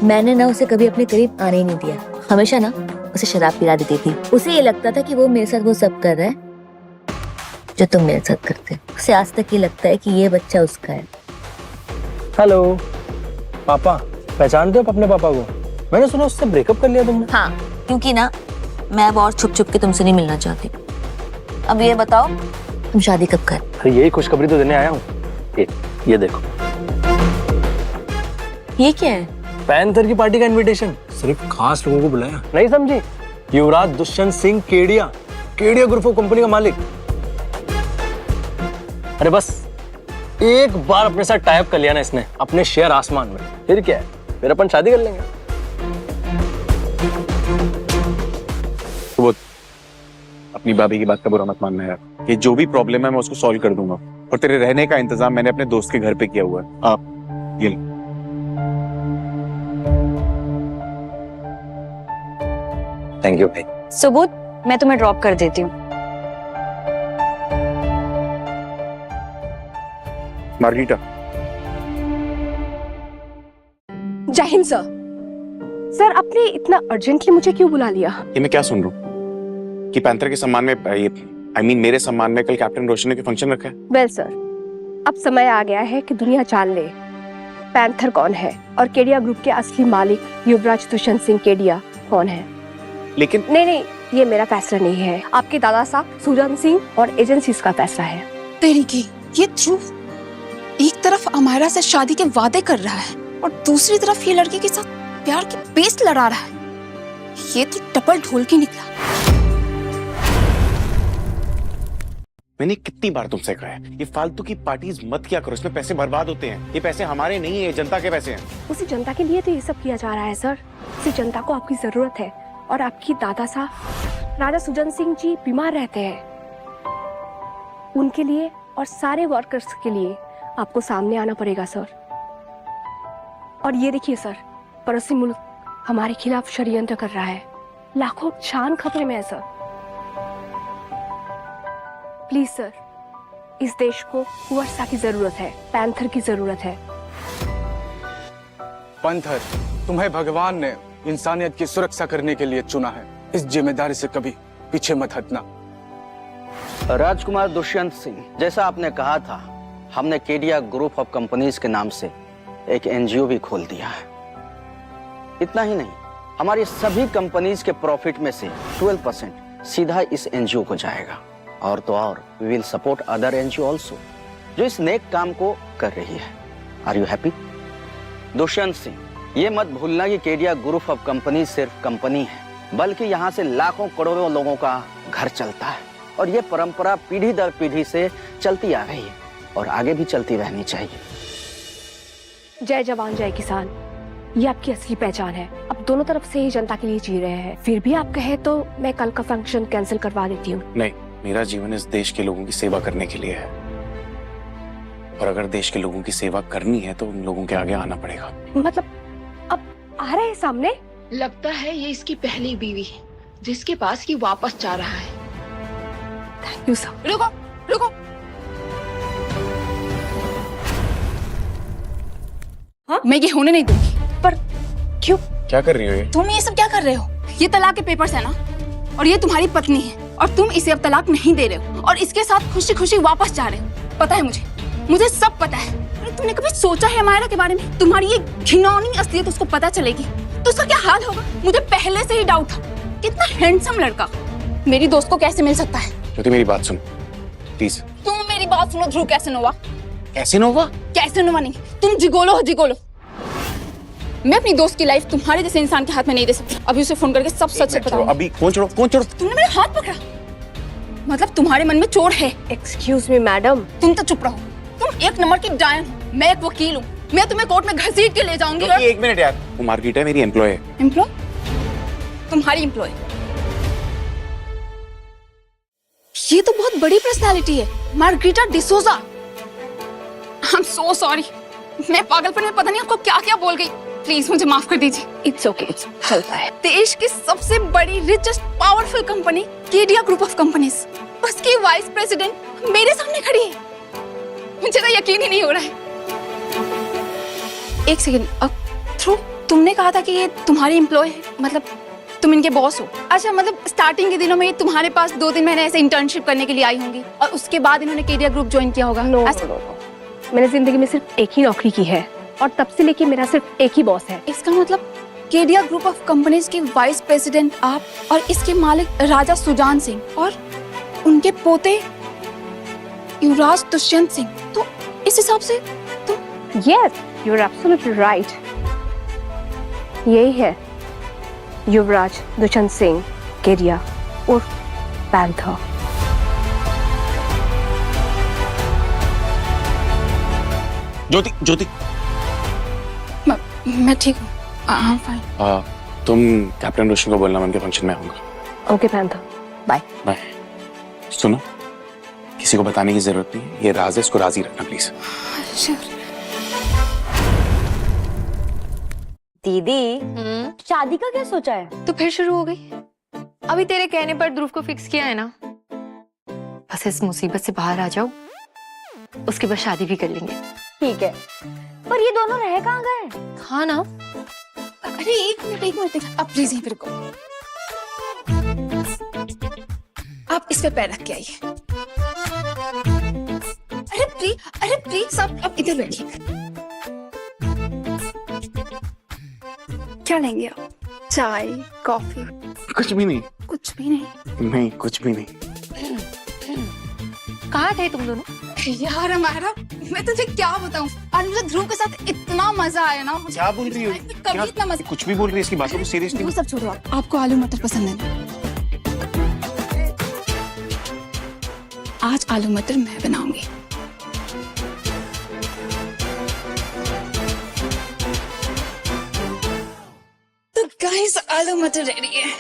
मैंने ना उसे कभी अपने करीब आने ही नहीं दिया। हमेशा ना उसे शराब पिला देती थी। उसे ये लगता था कि वो मेरे साथ वो सब कर रहा है जो तुम मेरे साथ करते। उसे आज तक ये लगता है कि ये बच्चा उसका है। हेलो पापा, पहचानते हो अपने पापा को? मैंने सुना उससे ब्रेकअप कर लिया तुमने। हाँ, क्योंकि ना मैं अब और छुप छुप के तुमसे नहीं मिलना चाहती। अब ये बताओ तुम शादी कब कर? अरे यही खुशखबरी तो देने आया हूँ। ये देखो, ये क्या है? पैंथर की पार्टी का इनविटेशन, सिर्फ खास लोगों को बुलाया। नहीं समझी? युवराज Dushyant Singh Kedia, Kedia group of company का मालिक। अरे बस एक बार अपने साथ टाई अप कर लिया ना इसने, अपने शेयर आसमान में, फिर क्या है, फिर अपन शादी कर लेंगे। तो अपनी भाभी की बात का बुरा मत मानना यार, ये जो भी प्रॉब्लम है मैं उसको सॉल्व कर दूंगा। और तेरे रहने का इंतजाम मैंने अपने दोस्त के घर पे किया हुआ है। आप ये लो। थैंक यू भाई। सुबोध, मैं तुम्हें ड्रॉप कर देती हूँ। मार्गीटा, जय हिंद सर। सर आपने इतना अर्जेंटली मुझे क्यों बुला लिया? ये मैं क्या सुन रहा हूँ कि पैंथर के सम्मान में मेरे सम्मान में कल कैप्टन रोशन ने फंक्शन रखा है। वेल सर, अब समय आ गया है कि दुनिया जान ले पैंथर कौन है और केडिया ग्रुप के असली मालिक युवराज दुष्यंत सिंह केडिया कौन है। लेकिन नहीं, ये मेरा फैसला नहीं है, आपके दादा साहब सुजन सिंह और एजेंसीज का फैसला है। तेरी की ये ध्रुव एक तरफ अमायरा से शादी के वादे कर रहा है और दूसरी तरफ ये लड़की के साथ प्यार की पेस लड़ा रहा है। ये तो डबल ढोल की निकला। मैंने कितनी बार तुमसे कहा है ये फालतू की पार्टीज मत किया करो, इसमें पैसे बर्बाद होते हैं। ये पैसे हमारे नहीं है, जनता के पैसे हैं। उसी जनता के लिए तो ये सब किया जा रहा है सर। उसी जनता को आपकी जरूरत है और आपकी दादा साहब राजा सुजन सिंह जी बीमार रहते हैं, उनके लिए और सारे वर्कर्स के लिए आपको सामने आना पड़ेगा सर। और ये देखिए सर, पड़ोसी मुल्क हमारे खिलाफ षड्यंत्र कर रहा है, लाखों जान खतरे में है सर। प्लीज सर, इस देश को वर्षा की जरूरत है, पैंथर की जरूरत है। पैंथर, तुम्हें भगवान ने इंसानियत की सुरक्षा करने के लिए चुना है। इस जिम्मेदारी से कभी पीछे मत हटना। राजकुमार दुष्यंत सिंह, जैसा आपने कहा था, हमने केडिया ग्रुप ऑफ कंपनीज के नाम से एक एनजीओ भी खोल दिया है। इतना ही नहीं, हमारी सभी कंपनीज के प्रॉफिट में से 12% सीधा इस एनजीओ को जाएगा। और तो और we will support other NGO also जो इस नेक काम को कर रही है। Are you happy? Dushyant Singh, ये मत भूलना कि केडिया ग्रुप ऑफ कंपनी सिर्फ कंपनी है, बल्कि यहाँ से लाखों करोड़ों लोगों का घर चलता है और ये परंपरा पीढ़ी दर पीढ़ी से चलती आ रही है और आगे भी चलती रहनी चाहिए। जय जवान जय किसान, ये आपकी असली पहचान है। अब दोनों तरफ से ही जनता के लिए जी रहे हैं। फिर भी आप कहे तो मैं कल का फंक्शन कैंसिल करवा देती हूँ। नहीं, मेरा जीवन इस देश के लोगों की सेवा करने के लिए है और अगर देश के लोगों की सेवा करनी है तो उन लोगों के आगे आना पड़ेगा। मतलब अब आ रहे हैं सामने? लगता है ये इसकी पहली बीवी है जिसके पास ये वापस जा रहा है। Thank you sir. रुको रुको, हाँ? मैं ये होने नहीं दूंगी। पर क्यों? क्या कर रही हो ये? तुम ये सब क्या कर रहे हो? ये तलाक के पेपर्स है ना, और ये तुम्हारी पत्नी है और तुम इसे अब तलाक नहीं दे रहे हो और इसके साथ खुशी खुशी वापस जा रहे हो। पता है मुझे सब पता है। अरे तुमने कभी सोचा है अमायरा के बारे में? तुम्हारी ये घिनौनी असलियत उसको पता चलेगी तो उसका क्या हाल होगा? मुझे पहले से ही डाउट था। कितना हैंडसम लड़का मेरी दोस्त को कैसे मिल सकता है? ज्योति, मेरी बात सुनो प्लीज। तुम मेरी बात सुनो ध्रुव। कैसेनोवा? कैसेनोवा? कैसेनोवा नहीं, तुम जिगोलो हो, जिगोलो। मैं अपनी दोस्त की लाइफ तुम्हारे जैसे इंसान के हाथ में नहीं दे सकती। अभी उसे फोन करके सब सच सच बताऊंगी। अभी फोन छोड़ो, फोन छोड़ो। तुमने मेरा हाथ पकड़ा, मतलब तुम्हारे मन में चोट है। Excuse me madam. तुम तो चुप रहो। तुम एक नंबर की डायन हो, मैं एक वकील हूँ। मैं तुम्हें कोर्ट में घसीट के ले जाऊंगी। एक मिनट यार, वो मार्गीटा मेरी एम्प्लॉय है। एम्प्लॉय? तुम्हारी एम्प्लॉय? ये तो बहुत बड़ी पर्सनालिटी है, Margarita D'Souza. I am so sorry, मैं पागलपन में पता नहीं आपको क्या क्या बोल गई। प्लीज मुझे माफ कर दीजिए। इट्स ओके, चलता है। देश की सबसे बड़ी richest powerful company Kedia group of companies, उसकी वाइस प्रेसिडेंट मेरे सामने खड़ी है। मुझे तो यकीन ही नहीं हो रहा है। एक सेकंड, अब ध्रुव, तुमने कहा था कि ये तुम्हारी एम्प्लॉय है, मतलब तुम इनके बॉस हो? अच्छा, मतलब स्टार्टिंग के दिनों में तुम्हारे पास 2-3 महीने ऐसे इंटर्नशिप करने के लिए आई होंगी और उसके बाद इन्होंने केडिया ग्रुप ज्वाइन किया होगा? नो, मैंने जिंदगी में सिर्फ एक ही नौकरी की है और तब से लेके मेरा सिर्फ एक ही बॉस है। इसका मतलब केडिया ग्रुप ऑफ कंपनीज के वाइस प्रेसिडेंट आप और इसके मालिक राजा सुजान सिंह और उनके पोते युवराज दुष्यंत सिंह। तो इस हिसाब से तो yes, you are absolutely right. यही है युवराज दुष्यंत सिंह केडिया और पैंथर। ज्योति ज्योति मैं ठीक हूँ, हाँ फाइन। तुम कैप्टन रोशन को बोलना मैं उनके फंक्शन में आऊंगा। Okay panther, bye bye. सुनो, किसी को बताने की जरूरत नहीं है, ये राज है, इसको राजी रखना प्लीज। दीदी शादी का क्या सोचा है? तो फिर शुरू हो गई। अभी तेरे कहने पर ध्रुव को फिक्स किया है ना, बस इस मुसीबत से बाहर आ जाओ, उसके बाद शादी भी कर लेंगे। ठीक है, पर ये दोनों रह कहाँ गए? हाँ ना। अरे एक मिनट, अब प्लीज यहीं पे रुको। आप इस पे पैर रख के आइए। अरे प्लीज आप इधर बैठिए। क्या लेंगे आप? चाय, कॉफी? कुछ भी नहीं। कुछ भी नहीं? नहीं, कुछ भी नहीं। कहाँ थे तुम दोनों? यार हमारा, मैं तुझे क्या बताऊं, आज मुझे ध्रुव के साथ इतना मजा आया ना। मुझे क्या बोल रही हो? कभी इतना मजा। कुछ भी बोल रही है, इसकी बातों को सीरियसली। वो सब छोड़ो, आपको आलू मटर पसंद है ना? आज आलू मटर मैं बनाऊंगी। तो गाइस आलू मटर रेडी है,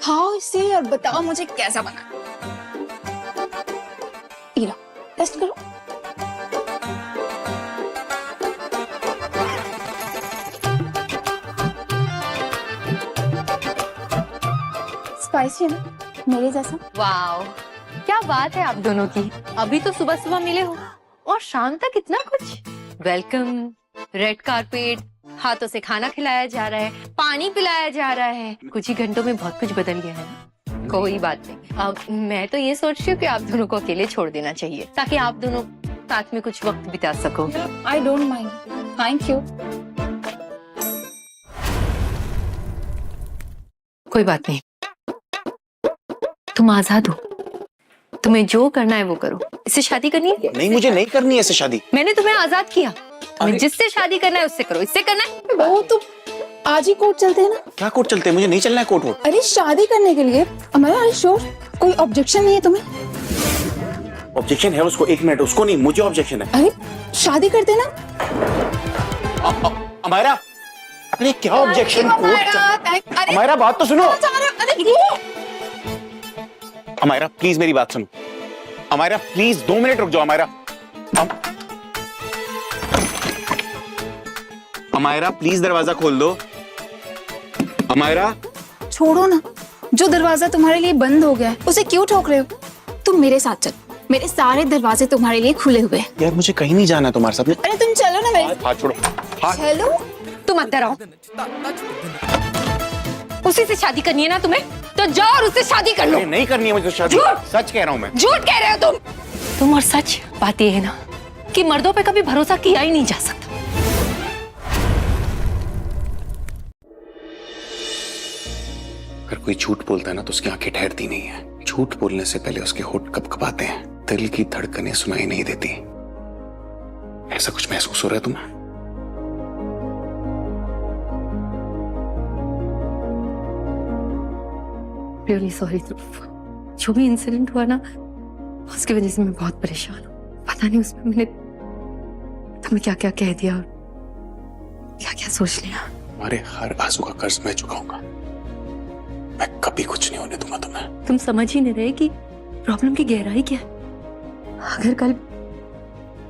खाओ इसे और बताओ मुझे कैसा बना। पी लो, टेस्ट करो। स्पाइसी है ना, मेरे जैसा। वाओ, क्या बात है आप दोनों की। अभी तो सुबह सुबह मिले हो और शाम तक इतना कुछ। वेलकम, रेड कारपेट, हाथों से खाना खिलाया जा रहा है, पानी पिलाया जा रहा है। कुछ ही घंटों में बहुत कुछ बदल गया है ना। कोई बात नहीं, अब मैं तो ये सोच रही हूँ कि आप दोनों को अकेले छोड़ देना चाहिए, ताकि आप दोनों साथ में कुछ वक्त बिता सको। आई डोंट माइंड, थैंक यू। कोई बात नहीं, तुम आजाद हो, तुम्हें जो करना है वो करो। इससे शादी करनी है? नहीं, मुझे नहीं करनी है इससे शादी। मैंने तुम्हें आजाद किया, तुम्हें जिससे शादी करना है उससे करो। इससे करना है वो तो आज ही कोर्ट चलते हैं ना। क्या कोर्ट चलते हैं? मुझे नहीं चलना है कोर्ट वोट। अरे शादी करने के लिए हमारा श्योर, कोई ऑब्जेक्शन नहीं है तुम्हें? ऑब्जेक्शन है उसको, एक मिनट, उसको नहीं, मुझे ऑब्जेक्शन है। अरे शादी करते ना। अमायरा, अरे क्या ऑब्जेक्शन? अमायरा बात तो सुनो। अमायरा प्लीज मेरी बात सुनो। अमायरा प्लीज 2 मिनट रुक जाओ। अमायरा प्लीज दरवाजा खोल दो। अमायरा छोड़ो ना, जो दरवाजा तुम्हारे लिए बंद हो गया है उसे क्यों ठोक रहे हो? तुम मेरे साथ चल, मेरे सारे दरवाजे तुम्हारे लिए खुले हुए हैं। यार मुझे कहीं नहीं जाना तुम्हारे साथ। अरे तुम चलो ना मेरे। हाथ छोड़ो, हाथ। चलो। तुम अंदर आओ। उसी से शादी करनी है ना तुम्हें, तो जाओ और उससे शादी कर लो। नहीं करनी है मुझे शादी। सच कह रहा हूँ मैं। झूठ कह रहे हो तुम और सच बात ये है ना कि मर्दों पे कभी भरोसा किया ही नहीं जा सकता। अगर कोई झूठ बोलता है ना तो उसकी आंखें ठहरती नहीं है। झूठ बोलने से पहले उसके होंठ कपकपाते हैं, दिल की धड़कनें सुनाई नहीं देती। ऐसा कुछ महसूस हो रहा है तुम्हें? रियली सॉरी ध्रुव, जो भी इंसिडेंट हुआ ना उसकी वजह से मैं बहुत परेशान हूँ। पता नहीं उसमें मैंने तुम्हें क्या क्या कह दिया और क्या क्या सोच लिया। तुम्हारे हर आंसू का कर्ज मैं चुकाऊंगा। मैं कभी कुछ नहीं होने दूंगा तुम्हें। तुम समझ ही नहीं रहे कि प्रॉब्लम की गहराई क्या है। अगर कल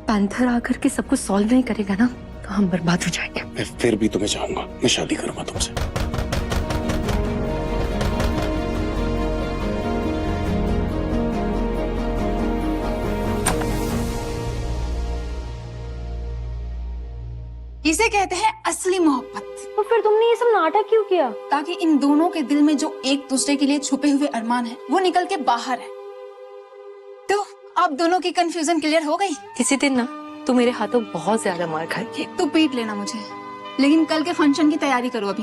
पैंथर आकर के सब कुछ सॉल्व नहीं करेगा ना तो हम बर्बाद हो जाएंगे। मैं फिर भी तुम्हें चाहूंगा, मैं शादी करूंगा तुमसे। इसे कहते हैं असली मोहब्बत। तो फिर तुमने ये सब नाटक क्यों किया? ताकि इन दोनों के दिल में जो एक दूसरे के लिए छुपे हुए अरमान है वो निकल के बाहर है। तो आप दोनों की कंफ्यूजन क्लियर हो गई? किसी दिन ना तो मेरे हाथों बहुत ज्यादा मार खाएगी। तो पीट लेना मुझे, लेकिन कल के फंक्शन की तैयारी करो अभी।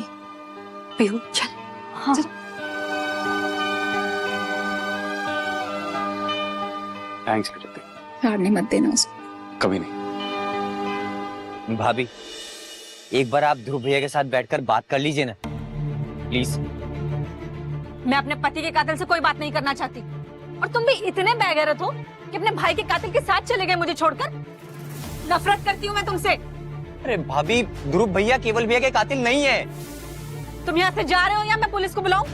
पीहू चल। हाँ। थैंक्स कृति। हारने मत देना उसको। कभी नहीं। भाभी, एक बार आप ध्रुव भैया के साथ बैठकर बात कर लीजिए ना, प्लीज। मैं अपने पति के कातिल से कोई बात नहीं करना चाहती, और तुम भी इतने बेगैरत हो कि अपने भाई के कातिल के साथ चले गए मुझे छोड़कर। नफरत करती हूँ मैं तुमसे। अरे भाभी, ध्रुव भैया केवल भैया के कातिल नहीं है। तुम यहाँ से जा रहे हो या मैं पुलिस को बुलाऊं?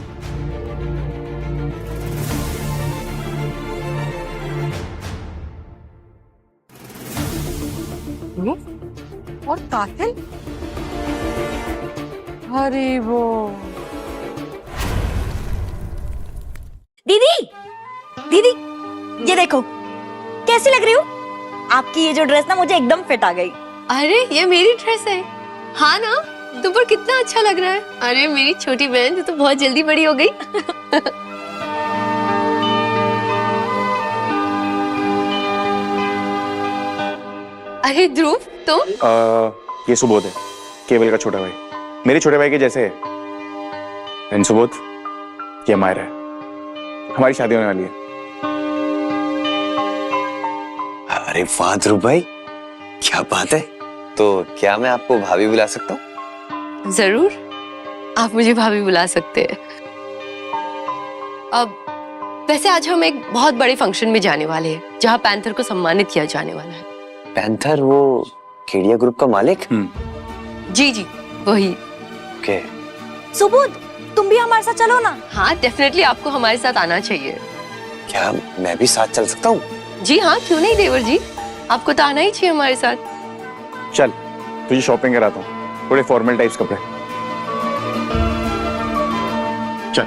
और कातिल? अरे वो दीदी, दीदी ये देखो कैसी लग रही हूँ। आपकी ये जो ड्रेस ना मुझे एकदम फिट आ गई। अरे ये मेरी ड्रेस है। हाँ ना, तुम पर कितना अच्छा लग रहा है। अरे मेरी छोटी बहन, तू तो बहुत जल्दी बड़ी हो गई। अरे ध्रुव, तुम? ये सुबोध है, केवल का छोटा भाई, मेरे छोटे भाई के जैसे है। सुबोध, ये मायरा है, हमारी शादी होने वाली है। अरे वाह ध्रुव भाई, क्या बात है। तो क्या मैं आपको भाभी बुला सकता हूँ? जरूर, आप मुझे भाभी बुला सकते हैं। अब वैसे आज हम एक बहुत बड़े फंक्शन में जाने वाले हैं, जहाँ पैंथर को सम्मानित किया जाने वाला है। पैंथर वो केडिया ग्रुप का मालिक? जी जी, वही। ओके। सुबोध, तुम भी हमारे साथ चलो ना। हाँ डेफिनेटली, आपको हमारे साथ आना चाहिए। क्या मैं भी साथ चल सकता हूँ? जी हाँ, क्यों नहीं देवर जी, आपको तो आना ही चाहिए हमारे साथ। चल, तुझे शॉपिंग कराता हूँ, थोड़े फॉर्मल टाइप्स कपड़े। चल।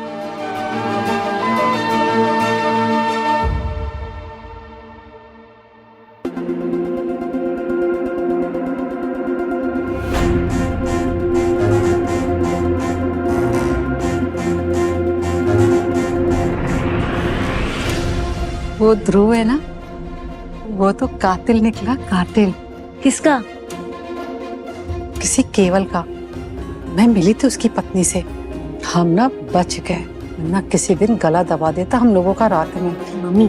वो ध्रुव है ना, वो तो कातिल निकला, कातिल। किसका? किसी केवल का। मैं मिली थी उसकी पत्नी से, हम ना बच गए, वरना किसी दिन गला दबा देता हम लोगों का रात में। मम्मी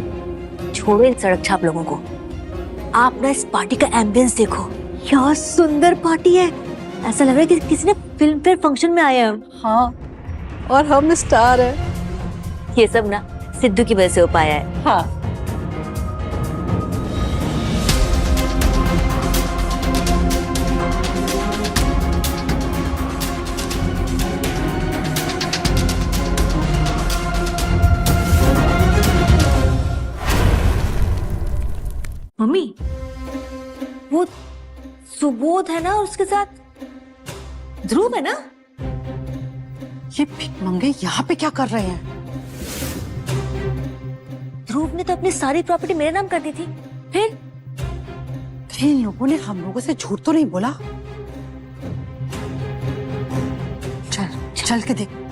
छोड़ो इन सड़क छाप लोगों को, आप ना इस पार्टी का एम्बियंस देखो, क्या सुंदर पार्टी है। ऐसा लग रहा है कि किसी ने फिल्म फेयर फंक्शन में आया है। हाँ, और हम स्टार है। ये सब ना सिद्धू की वजह से हो पाया है। हाँ। मम्मी, वो सुबोध है ना, और उसके साथ ध्रुव है ना? ये भिखमंगे यहाँ पे क्या कर रहे हैं? ध्रुव ने तो अपनी सारी प्रॉपर्टी मेरे नाम कर दी थी, फिर कहीं इन लोगों ने हम लोगों से झूठ तो नहीं बोला? चल चल के देख।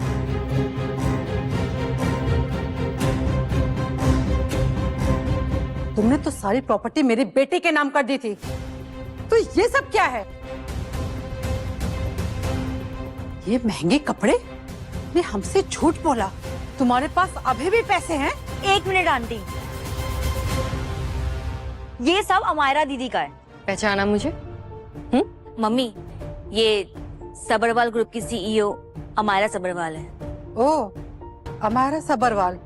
तुमने तो सारी प्रॉपर्टी मेरे बेटे के नाम कर दी थी, तो ये सब क्या है? ये महंगे कपड़े? ने हमसे झूठ बोला। तुम्हारे पास अभी भी पैसे हैं? एक मिनट आंटी, ये सब अमायरा दीदी का है। पहचाना मुझे? मम्मी, ये सबरवाल ग्रुप की सीईओ अमायरा सबरवाल है। ओ, अमायरा सबरवाल।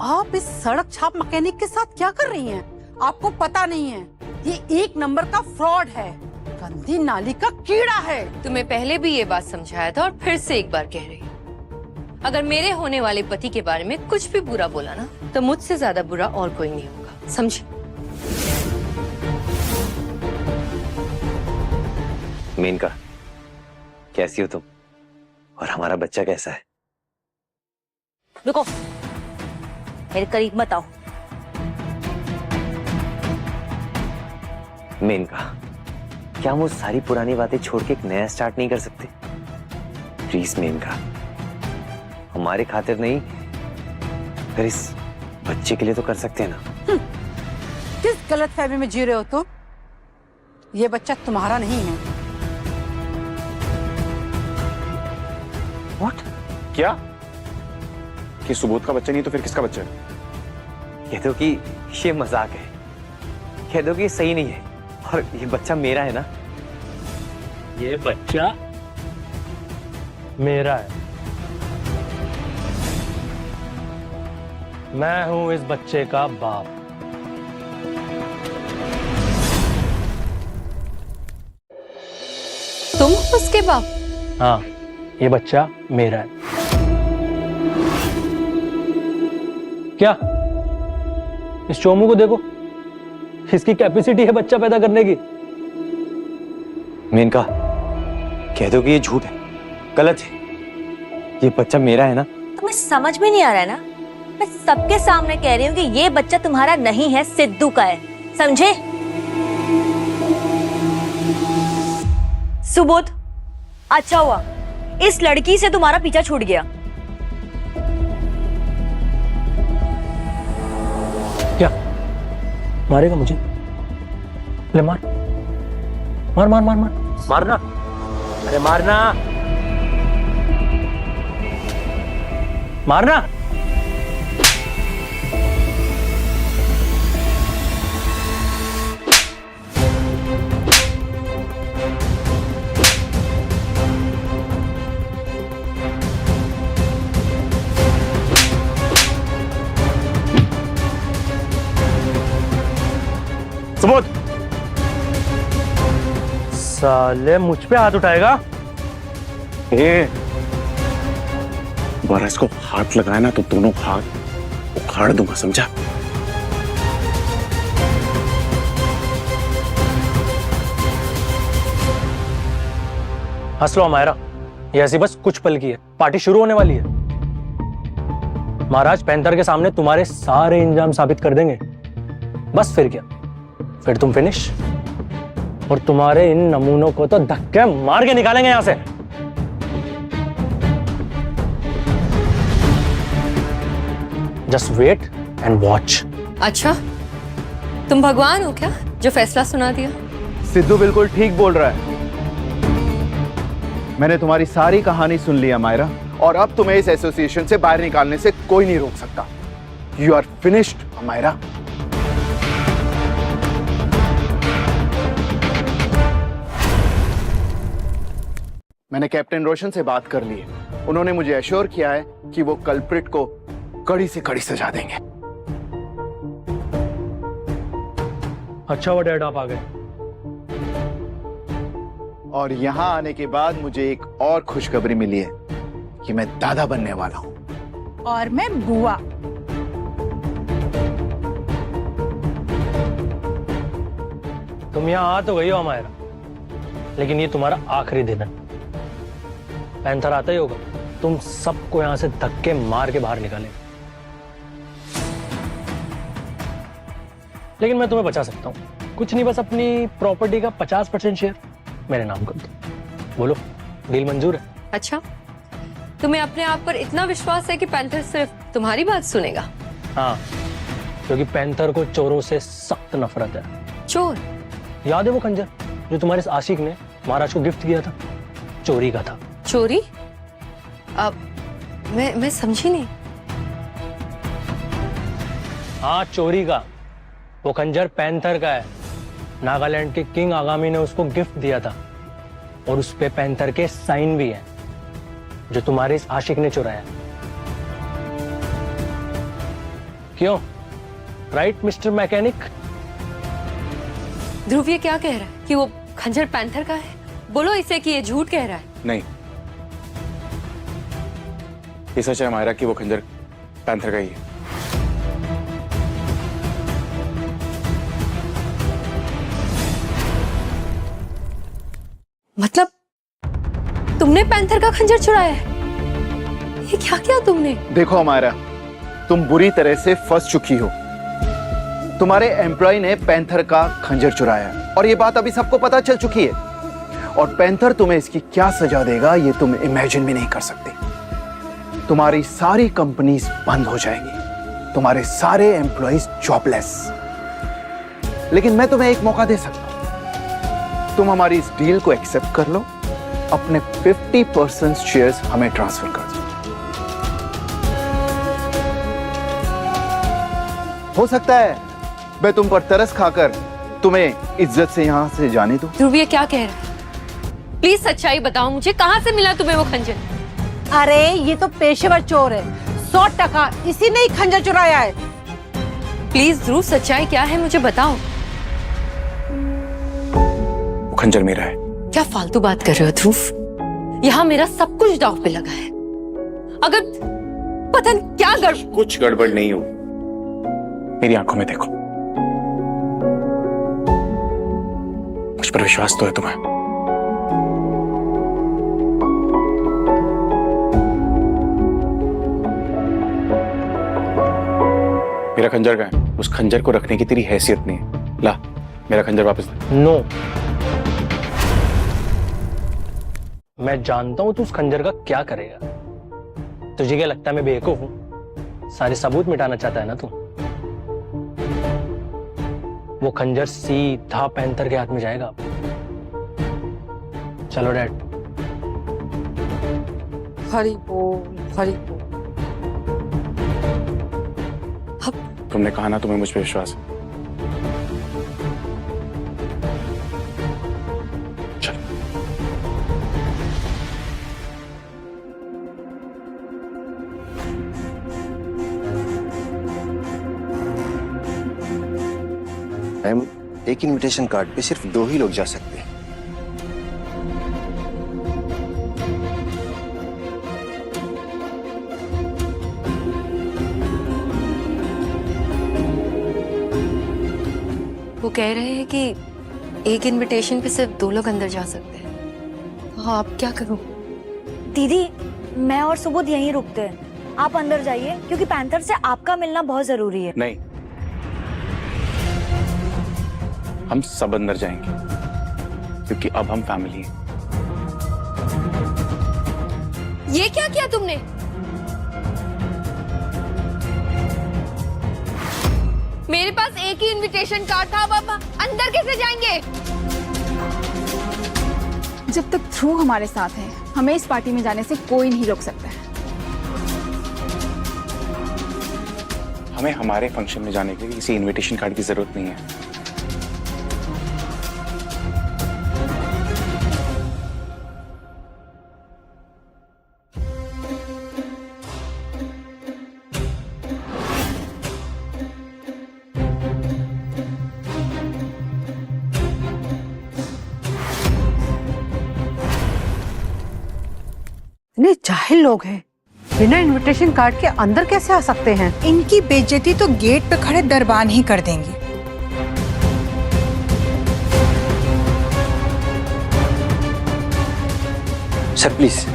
आप इस सड़क छाप मैकेनिक के साथ क्या कर रही हैं? आपको पता नहीं है, ये एक नंबर का फ्रॉड है, गंदी नाली का कीड़ा है। तुम्हें पहले भी ये बात समझाया था और फिर से एक बार कह रही हूँ, अगर मेरे होने वाले पति के बारे में कुछ भी बुरा बोला ना, तो मुझसे ज्यादा बुरा और कोई नहीं होगा, समझे? मेनका, कैसी हो तुम? और हमारा बच्चा कैसा है? रुको, मेरे करीब मत आओ। मेनका, क्या हम वो सारी पुरानी बातें छोड़ के एक नया स्टार्ट नहीं कर सकते? प्लीज मेनका, हमारे खातिर नहीं, अगर इस बच्चे के लिए तो कर सकते हैं ना? किस गलतफहमी में जी रहे हो तुम? ये बच्चा तुम्हारा नहीं है। What? क्या? कि सुबोध का बच्चा नहीं तो फिर किसका बच्चा है? कह दो कि ये मजाक है, कह दो कि ये सही नहीं है, और ये बच्चा मेरा है ना। ये बच्चा मेरा है। मैं हूं इस बच्चे का बाप। तुम उसके बाप? हाँ, ये बच्चा मेरा है। क्या? इस चोमू को देखो, इसकी कैपेसिटी है बच्चा पैदा करने की। मेनका, कह दो कि ये झूठ है, गलत है, ये बच्चा मेरा है ना। तुम्हें समझ में नहीं आ रहा है ना? मैं सबके सामने कह रही हूँ कि ये बच्चा तुम्हारा नहीं है, सिद्धू का है, समझे? सुबोध, अच्छा हुआ इस लड़की से तुम्हारा पीछा छूट गया। क्या मारेगा मुझे? ले मार मार मार मार मार मारना, अरे मारना मारना। सुबोध, साले मुझ पे हाथ उठाएगा? दोबारा इसको हाथ लगाया ना तो दोनों हाथ उखाड़ दूंगा, समझा? हंस लो अमायरा, ये ऐसी बस कुछ पल की है, पार्टी शुरू होने वाली है। महाराज पैंथर के सामने तुम्हारे सारे इंजाम साबित कर देंगे। बस फिर क्या, फिर तुम फिनिश, और तुम्हारे इन नमूनों को तो धक्के मार के निकालेंगे यहां से। Just wait and watch. अच्छा, तुम भगवान हो क्या जो फैसला सुना दिया? सिद्धू बिल्कुल ठीक बोल रहा है। मैंने तुम्हारी सारी कहानी सुन ली अमायरा, और अब तुम्हें इस एसोसिएशन से बाहर निकालने से कोई नहीं रोक सकता। You are finished Amaira. मैंने कैप्टन रोशन से बात कर ली है। उन्होंने मुझे एश्योर किया है कि वो कल्प्रिट को कड़ी से कड़ी सजा देंगे। अच्छा हुआ डैड आप आ गए। और यहां आने के बाद मुझे एक और खुशखबरी मिली है कि मैं दादा बनने वाला हूं। और मैं बुआ। तुम यहां आ तो गई हो अमायरा, लेकिन ये तुम्हारा आखिरी दिन है। पैंथर आता ही होगा, तुम सबको यहां से धक्के मार के बाहर निकालेंगे। लेकिन मैं तुम्हें बचा सकता हूं, कुछ नहीं, बस अपनी प्रॉपर्टी का 50% शेयर मेरे नाम कर दो। बोलो, डील मंजूर है? अच्छा, तुम्हें अपने आप पर इतना विश्वास है कि पैंथर सिर्फ तुम्हारी बात सुनेगा? हाँ, क्योंकि पैंथर को चोरों से सख्त नफरत है। चोर? याद है वो खंजर जो तुम्हारे इस आशिक ने महाराज को गिफ्ट किया था? चोरी का था। चोरी? अब मैं समझी नहीं। हाँ, चोरी का। वो खंजर पैंथर का है। नागालैंड के किंग आगामी ने उसको गिफ्ट दिया था, और उस पे पैंथर के साइन भी हैं, जो तुम्हारे इस आशिक ने चुराया। क्यों? Right mister mechanic? ध्रुव ये क्या कह रहा है कि वो खंजर पैंथर का है? बोलो इसे कि ये झूठ कह रहा है। नहीं, ये सच है अमायरा कि वो खंजर पैंथर का ही है। मतलब तुमने पैंथर का खंजर चुराया है? ये क्या किया तुमने? देखो अमायरा, तुम बुरी तरह से फंस चुकी हो। तुम्हारे एम्प्लॉय ने पैंथर का खंजर चुराया, और ये बात अभी सबको पता चल चुकी है। और पैंथर तुम्हें इसकी क्या सजा देगा ये तुम इमेजिन भी नहीं कर सकते। तुम्हारी सारी कंपनीज बंद हो जाएंगी, तुम्हारे सारे एम्प्लॉयज जॉबलेस। लेकिन मैं तुम्हें एक मौका दे सकता हूं। तुम हमारी इस डील को एक्सेप्ट कर लो, अपने 50% शेयर्स हमें ट्रांसफर कर दो। हो सकता है मैं तुम पर तरस खाकर तुम्हें इज्जत से यहां से जाने दूं। ध्रुव ये क्या कह रहा है? प्लीज सच्चाई बताओ मुझे, कहाँ से मिला तुम्हें वो खंजर? अरे ये तो पेशेवर चोर है, 100% इसी ने ही खंजर चुराया है। प्लीज ध्रुव सच्चाई क्या है मुझे बताओ। वो खंजर मेरा है। क्या फालतू बात कर रहे हो ध्रुव? यहाँ मेरा सब कुछ दांव पे लगा है। अगर पता नहीं क्या कुछ गड़बड़ नहीं हो, मेरी आंखों में देखो। मुझ पर विश्वास तो है तुम्हें? मेरा खंजर कहाँ है? उस खंजर को रखने की तेरी हैसियत नहीं है। ला मेरा खंजर वापस दे। नो, मैं जानता हूं तू उस खंजर का क्या करेगा। तुझे क्या लगता है मैं बेवकूफ हूं? सारे सबूत मिटाना चाहता है ना तू? वो खंजर सीधा पैंथर के हाथ में जाएगा। चलो डैड। हरि बोल, हरि बोल। तुमने कहा ना तुम्हें मुझ पर विश्वास है। चलो। मैम, एक इनविटेशन कार्ड पे सिर्फ 2 ही लोग जा सकते हैं। वो कह रहे हैं कि एक इनविटेशन पे सिर्फ 2 लोग अंदर जा सकते हैं। हाँ, आप क्या करूं? दीदी, मैं और सुबोध यहीं रुकते हैं, आप अंदर जाइए क्योंकि पैंथर से आपका मिलना बहुत जरूरी है। नहीं, हम सब अंदर जाएंगे क्योंकि अब हम फैमिली हैं। ये क्या किया तुमने? मेरे पास एक ही इनविटेशन कार्ड था, अब आप अंदर कैसे जाएंगे? जब तक ध्रुव हमारे साथ है, हमें इस पार्टी में जाने से कोई नहीं रोक सकता है। हमें हमारे फंक्शन में जाने के लिए किसी इनविटेशन कार्ड की जरूरत नहीं है। इतने जाहिल लोग हैं, बिना इनविटेशन कार्ड के अंदर कैसे आ सकते हैं? इनकी बेइज्जती तो गेट पे खड़े दरबान ही कर देंगे। Sir please.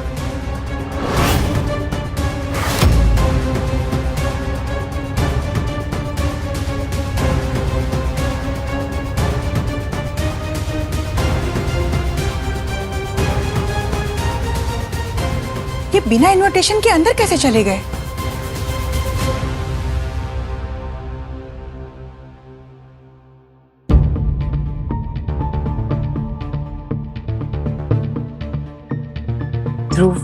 ये बिना इनविटेशन के अंदर कैसे चले गए? ध्रुव,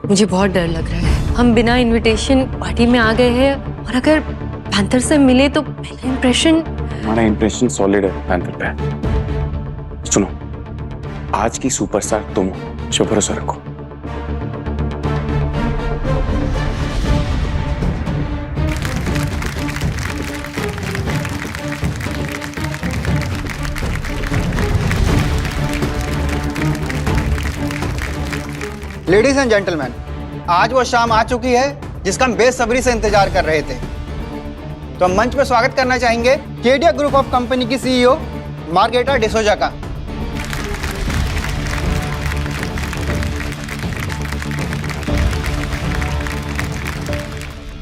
मुझे बहुत डर लग रहा है। हम बिना इनविटेशन पार्टी में आ गए हैं और अगर पैंथर से मिले तो पहला इंप्रेशन। हमारा इंप्रेशन सॉलिड है पैंथर पे। सुनो, आज की सुपरस्टार तुम हो, इस पर भरोसा रखो। लेडीज एंड जेंटलमैन, आज वो शाम आ चुकी है जिसका हम बेसब्री से इंतजार कर रहे थे। तो हम मंच पर स्वागत करना चाहेंगे केडिया ग्रुप ऑफ कंपनी की सीईओ मार्गेटा डिसोजा का।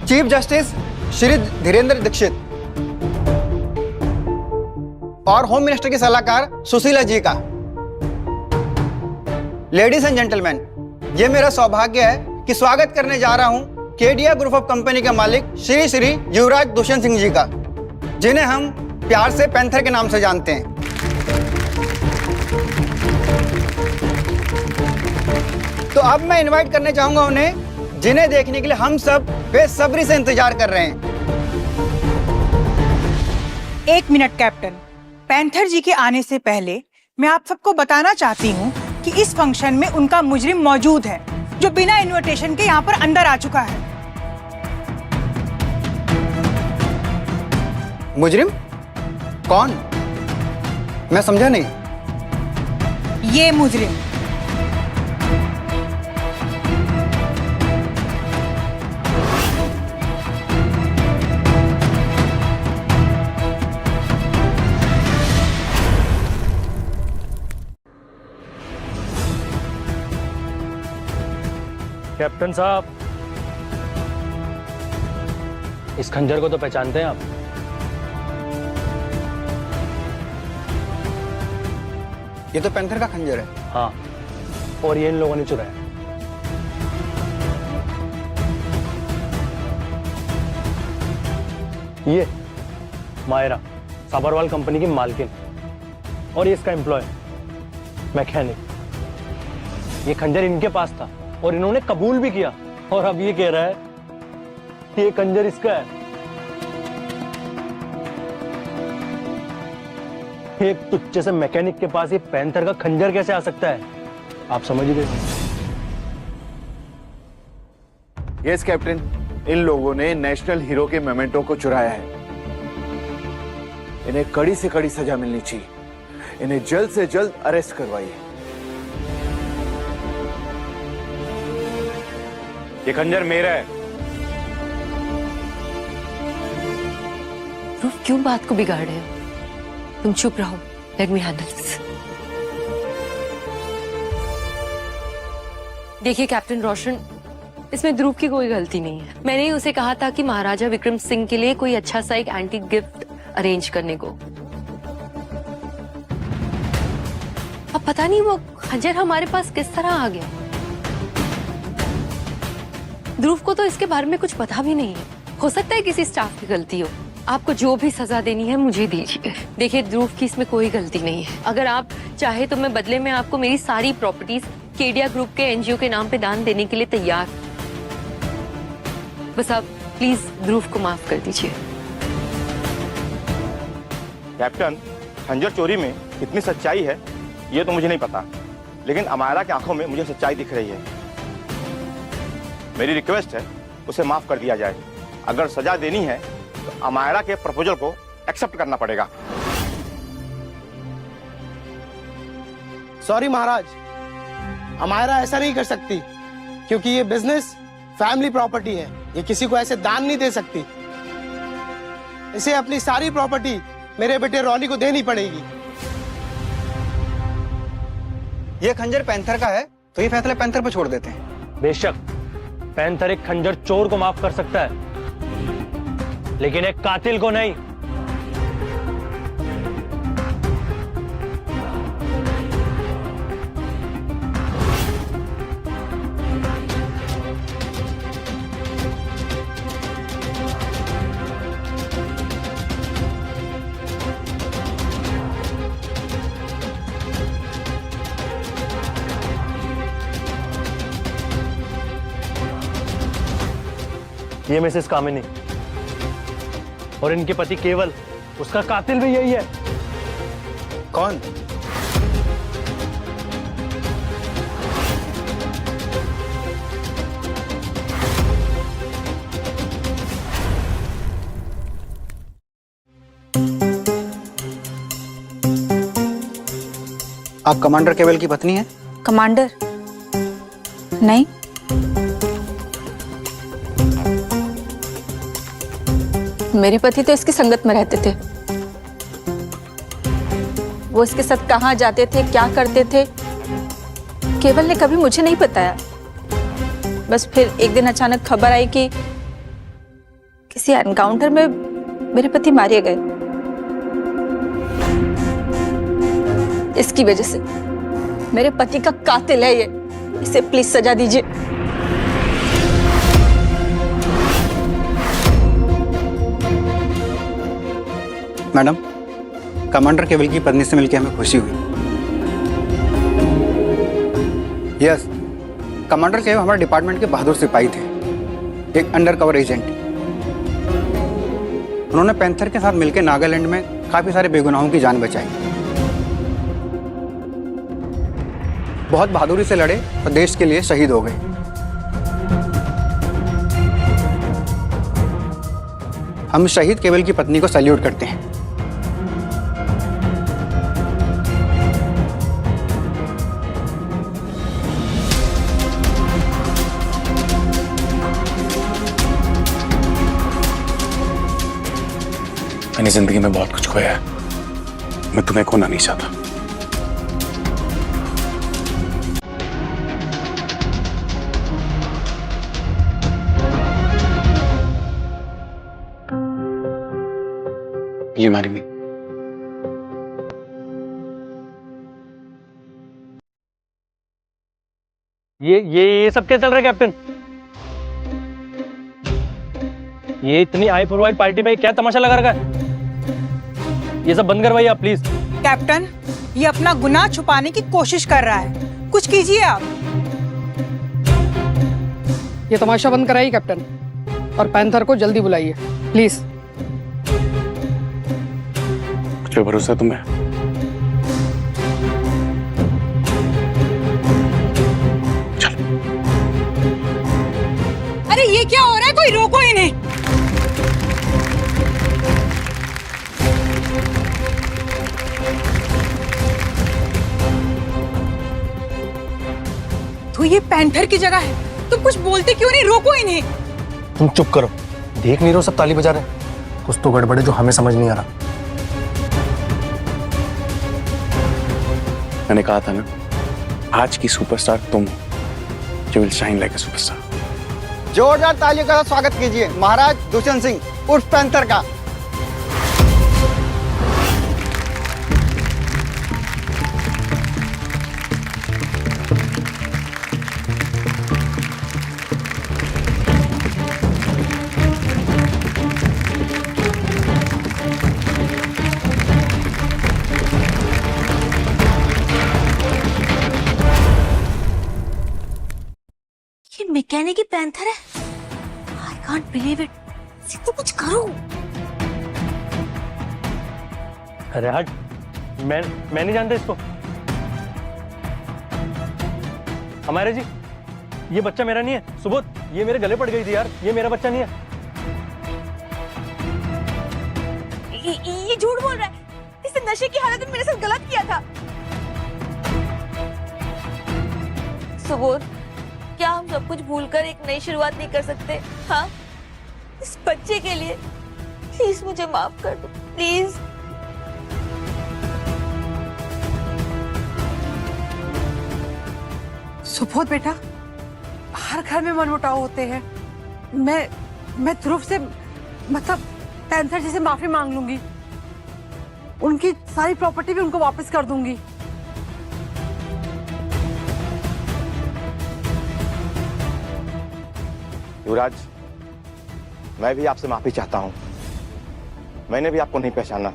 चीफ जस्टिस श्री धीरेन्द्र दीक्षित और होम मिनिस्टर की सलाहकार सुशीला जी का। लेडीज एंड जेंटलमैन, ये मेरा सौभाग्य है कि स्वागत करने जा रहा हूं केडिया ग्रुप ऑफ कंपनी के मालिक श्री श्री युवराज दुष्यंत सिंह जी का, जिन्हें हम प्यार से पैंथर के नाम से जानते हैं। अब मैं इनवाइट करने चाहूंगा उन्हें, जिन्हें देखने के लिए हम सब बेसब्री से इंतजार कर रहे हैं। 1 मिनट कैप्टन, पैंथर जी के आने से पहले मैं आप सबको बताना चाहती हूँ कि इस फंक्शन में उनका मुजरिम मौजूद है, जो बिना इनविटेशन के यहाँ पर अंदर आ चुका है। मुजरिम? कौन? मैं समझा नहीं। ये मुजरिम। कैप्टन साहब, इस खंजर को तो पहचानते हैं आप? ये तो पैंथर का खंजर है। हाँ, और ये इन लोगों ने चुराया। ये मायरा, साबरवाल कंपनी की मालकिन, और ये इसका एम्प्लॉय मैकेनिक। ये खंजर इनके पास था और इन्होंने कबूल भी किया, और अब ये कह रहा है कि ये खंजर इसका है। एक तुच्चे से मैकेनिक के पास ये पैंथर का खंजर कैसे आ सकता है? आप समझ गए? यस कैप्टन, इन लोगों ने नेशनल हीरो के मोमेंटो को चुराया है। इन्हें कड़ी से कड़ी सजा मिलनी चाहिए। इन्हें जल्द से जल्द अरेस्ट करवाइए। ये खंजर मेरा है। ध्रुव, क्यों बात को बिगाड़ रहे हो? तुम चुप रहो, लेट मी हैंडल दिस। देखिए कैप्टन रोशन, इसमें ध्रुव की कोई गलती नहीं है। मैंने ही उसे कहा था कि महाराजा विक्रम सिंह के लिए कोई अच्छा सा एक एंटीक गिफ्ट अरेंज करने को। अब पता नहीं वो खंजर हमारे पास किस तरह आ गया। ध्रुव को तो इसके बारे में कुछ पता भी नहीं है। हो सकता है किसी स्टाफ की गलती हो। आपको जो भी सजा देनी है मुझे दीजिए। देखिए ध्रुव की इसमें कोई गलती नहीं है। अगर आप चाहे तो मैं बदले में आपको मेरी सारी प्रॉपर्टीज केडिया ग्रुप के एनजीओ के नाम पे दान देने के लिए तैयार। बस आप प्लीज ध्रुव को माफ कर दीजिए। कैप्टन, खंजर चोरी में कितनी सच्चाई है ये तो मुझे नहीं पता, लेकिन अमायरा की आंखों में मुझे सच्चाई दिख रही है। मेरी रिक्वेस्ट है उसे माफ कर दिया जाए। अगर सजा देनी है तो अमायरा के प्रपोजल को एक्सेप्ट करना पड़ेगा। सॉरी महाराज, अमायरा ऐसा नहीं कर सकती, क्योंकि ये बिजनेस फैमिली प्रॉपर्टी है। ये किसी को ऐसे दान नहीं दे सकती। इसे अपनी सारी प्रॉपर्टी मेरे बेटे रॉनी को देनी पड़ेगी। ये खंजर पैंथर का है, तो ये फैसला पैंथर पर छोड़ देते हैं। बेशक पैंथर एक खंजर चोर को माफ कर सकता है, लेकिन एक कातिल को नहीं। ये मिसेस कामिनी और इनके पति केवल, उसका कातिल भी यही है। कौन? आप कमांडर केवल की पत्नी हैं? कमांडर? नहीं। मेरे पति तो इसकी संगत में रहते थे। वो इसके साथ कहाँ जाते थे, क्या करते थे, केवल ने कभी मुझे नहीं बताया। बस फिर एक दिन अचानक खबर आई कि किसी एनकाउंटर में मेरे पति मारे गए। इसकी वजह से मेरे पति का कातिल है ये। इसे प्लीज सजा दीजिए। मैडम, कमांडर केवल की पत्नी से मिलकर हमें खुशी हुई। यस, कमांडर साहब हमारे डिपार्टमेंट के बहादुर सिपाही थे, एक अंडर कवर एजेंट। उन्होंने पैंथर के साथ मिलकर नागालैंड में काफी सारे बेगुनाहों की जान बचाई। बहुत बहादुरी से लड़े और देश के लिए शहीद हो गए। हम शहीद केवल की पत्नी को सैल्यूट करते हैं। मैंने जिंदगी में बहुत कुछ खोया है, मैं तुम्हें खोना नहीं चाहता। ये हमारी नहीं। ये सब क्या चल रहा है कैप्टन? ये इतनी हाई प्रोफाइल पार्टी में क्या तमाशा लगा रखा है? ये सब बंद करवाइए आप प्लीज। कैप्टन, ये अपना गुनाह छुपाने की कोशिश कर रहा है, कुछ कीजिए आप। ये तमाशा बंद कराइए कैप्टन, और पैंथर को जल्दी बुलाइए प्लीज। मुझे भरोसा है तुम्हें? अरे ये क्या हो रहा है, कोई रोको इन्हें। तो ये पैंथर की जगह है, तुम कुछ बोलते क्यों नहीं, रोको इन्हें। तुम चुप करो, देख नहीं रहे हो सब ताली बजा रहे हैं? कुछ तो गड़बड़ है जो हमें समझ नहीं आ रहा। मैंने कहा था ना, आज की सुपरस्टार तुम हो, जो will shine like a superstar. जोरदार तालियों का स्वागत कीजिए महाराज दुष्यंत सिंह उर्फ पैंथर का। ये मैकेनिक ही पैंथर है। I can't believe it. तो कुछ करो। अरे हट, मैं नहीं जानता इसको। हमारे जी, ये बच्चा मेरा नहीं है। सुबोध, ये मेरे गले पड़ गई थी यार, ये मेरा बच्चा नहीं है। ये झूठ बोल रहा है। इसने नशे की हालत में मेरे साथ गलत किया था। सुबोध, क्या हम सब कुछ भूलकर एक नई शुरुआत नहीं कर सकते? हाँ, इस बच्चे के लिए प्लीज मुझे माफ कर दो, प्लीज। सुबोध बेटा, हर घर में मनमुटाव होते हैं। मैं ध्रुव से, मतलब पैंथर जी से माफी मांग लूंगी। उनकी सारी प्रॉपर्टी भी उनको वापस कर दूंगी। युवराज, मैं भी आपसे माफी चाहता हूं। मैंने भी आपको नहीं पहचाना।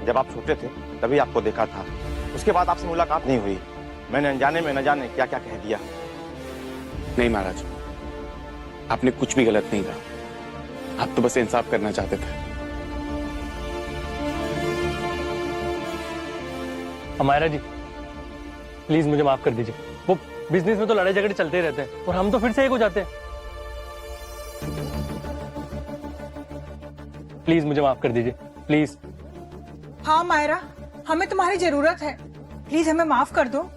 जब आप छोटे थे तभी आपको देखा था, उसके बाद आपसे मुलाकात नहीं हुई। मैंने अनजाने में न जाने क्या क्या कह दिया। नहीं महाराज, आपने कुछ भी गलत नहीं कहा। आप तो बस इंसाफ करना चाहते थे। हमारा जी, प्लीज मुझे माफ कर दीजिए। वो बिजनेस में तो लड़ाई झगड़े चलते रहते हैं और हम तो फिर से एक हो जाते हैं। प्लीज मुझे माफ कर दीजिए, प्लीज। हाँ मायरा, हमें तुम्हारी जरूरत है, प्लीज हमें माफ कर दो।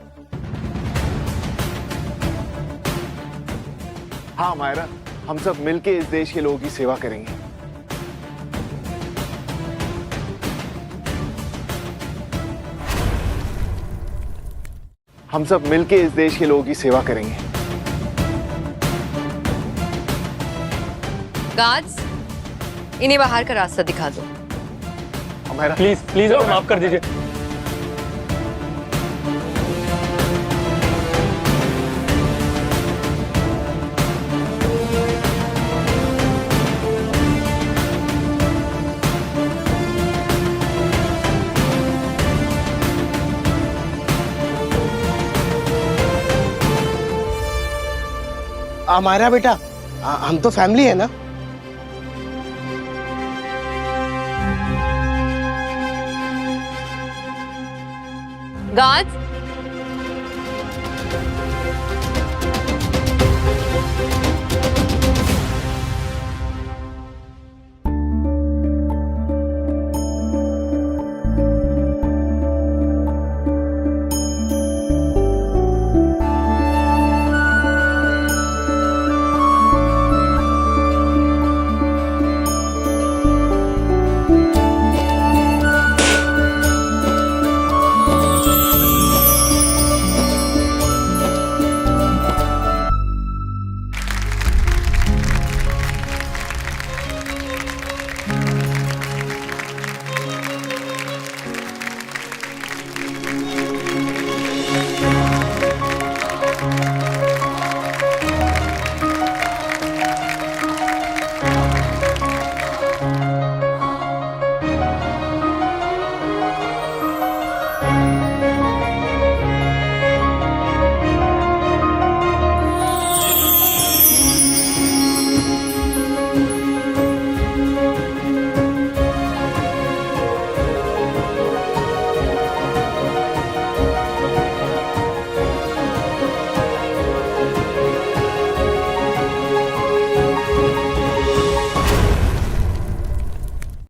हाँ मायरा, हम सब मिलके इस देश के लोगों की सेवा करेंगे। हम सब मिलके इस देश के लोगों की सेवा करेंगे। गार्ड्स, इन्हें बाहर का रास्ता दिखा दो। प्लीज प्लीज हमें माफ कर दीजिए। हमारा बेटा, हम तो फैमिली है ना। गार्ड्स,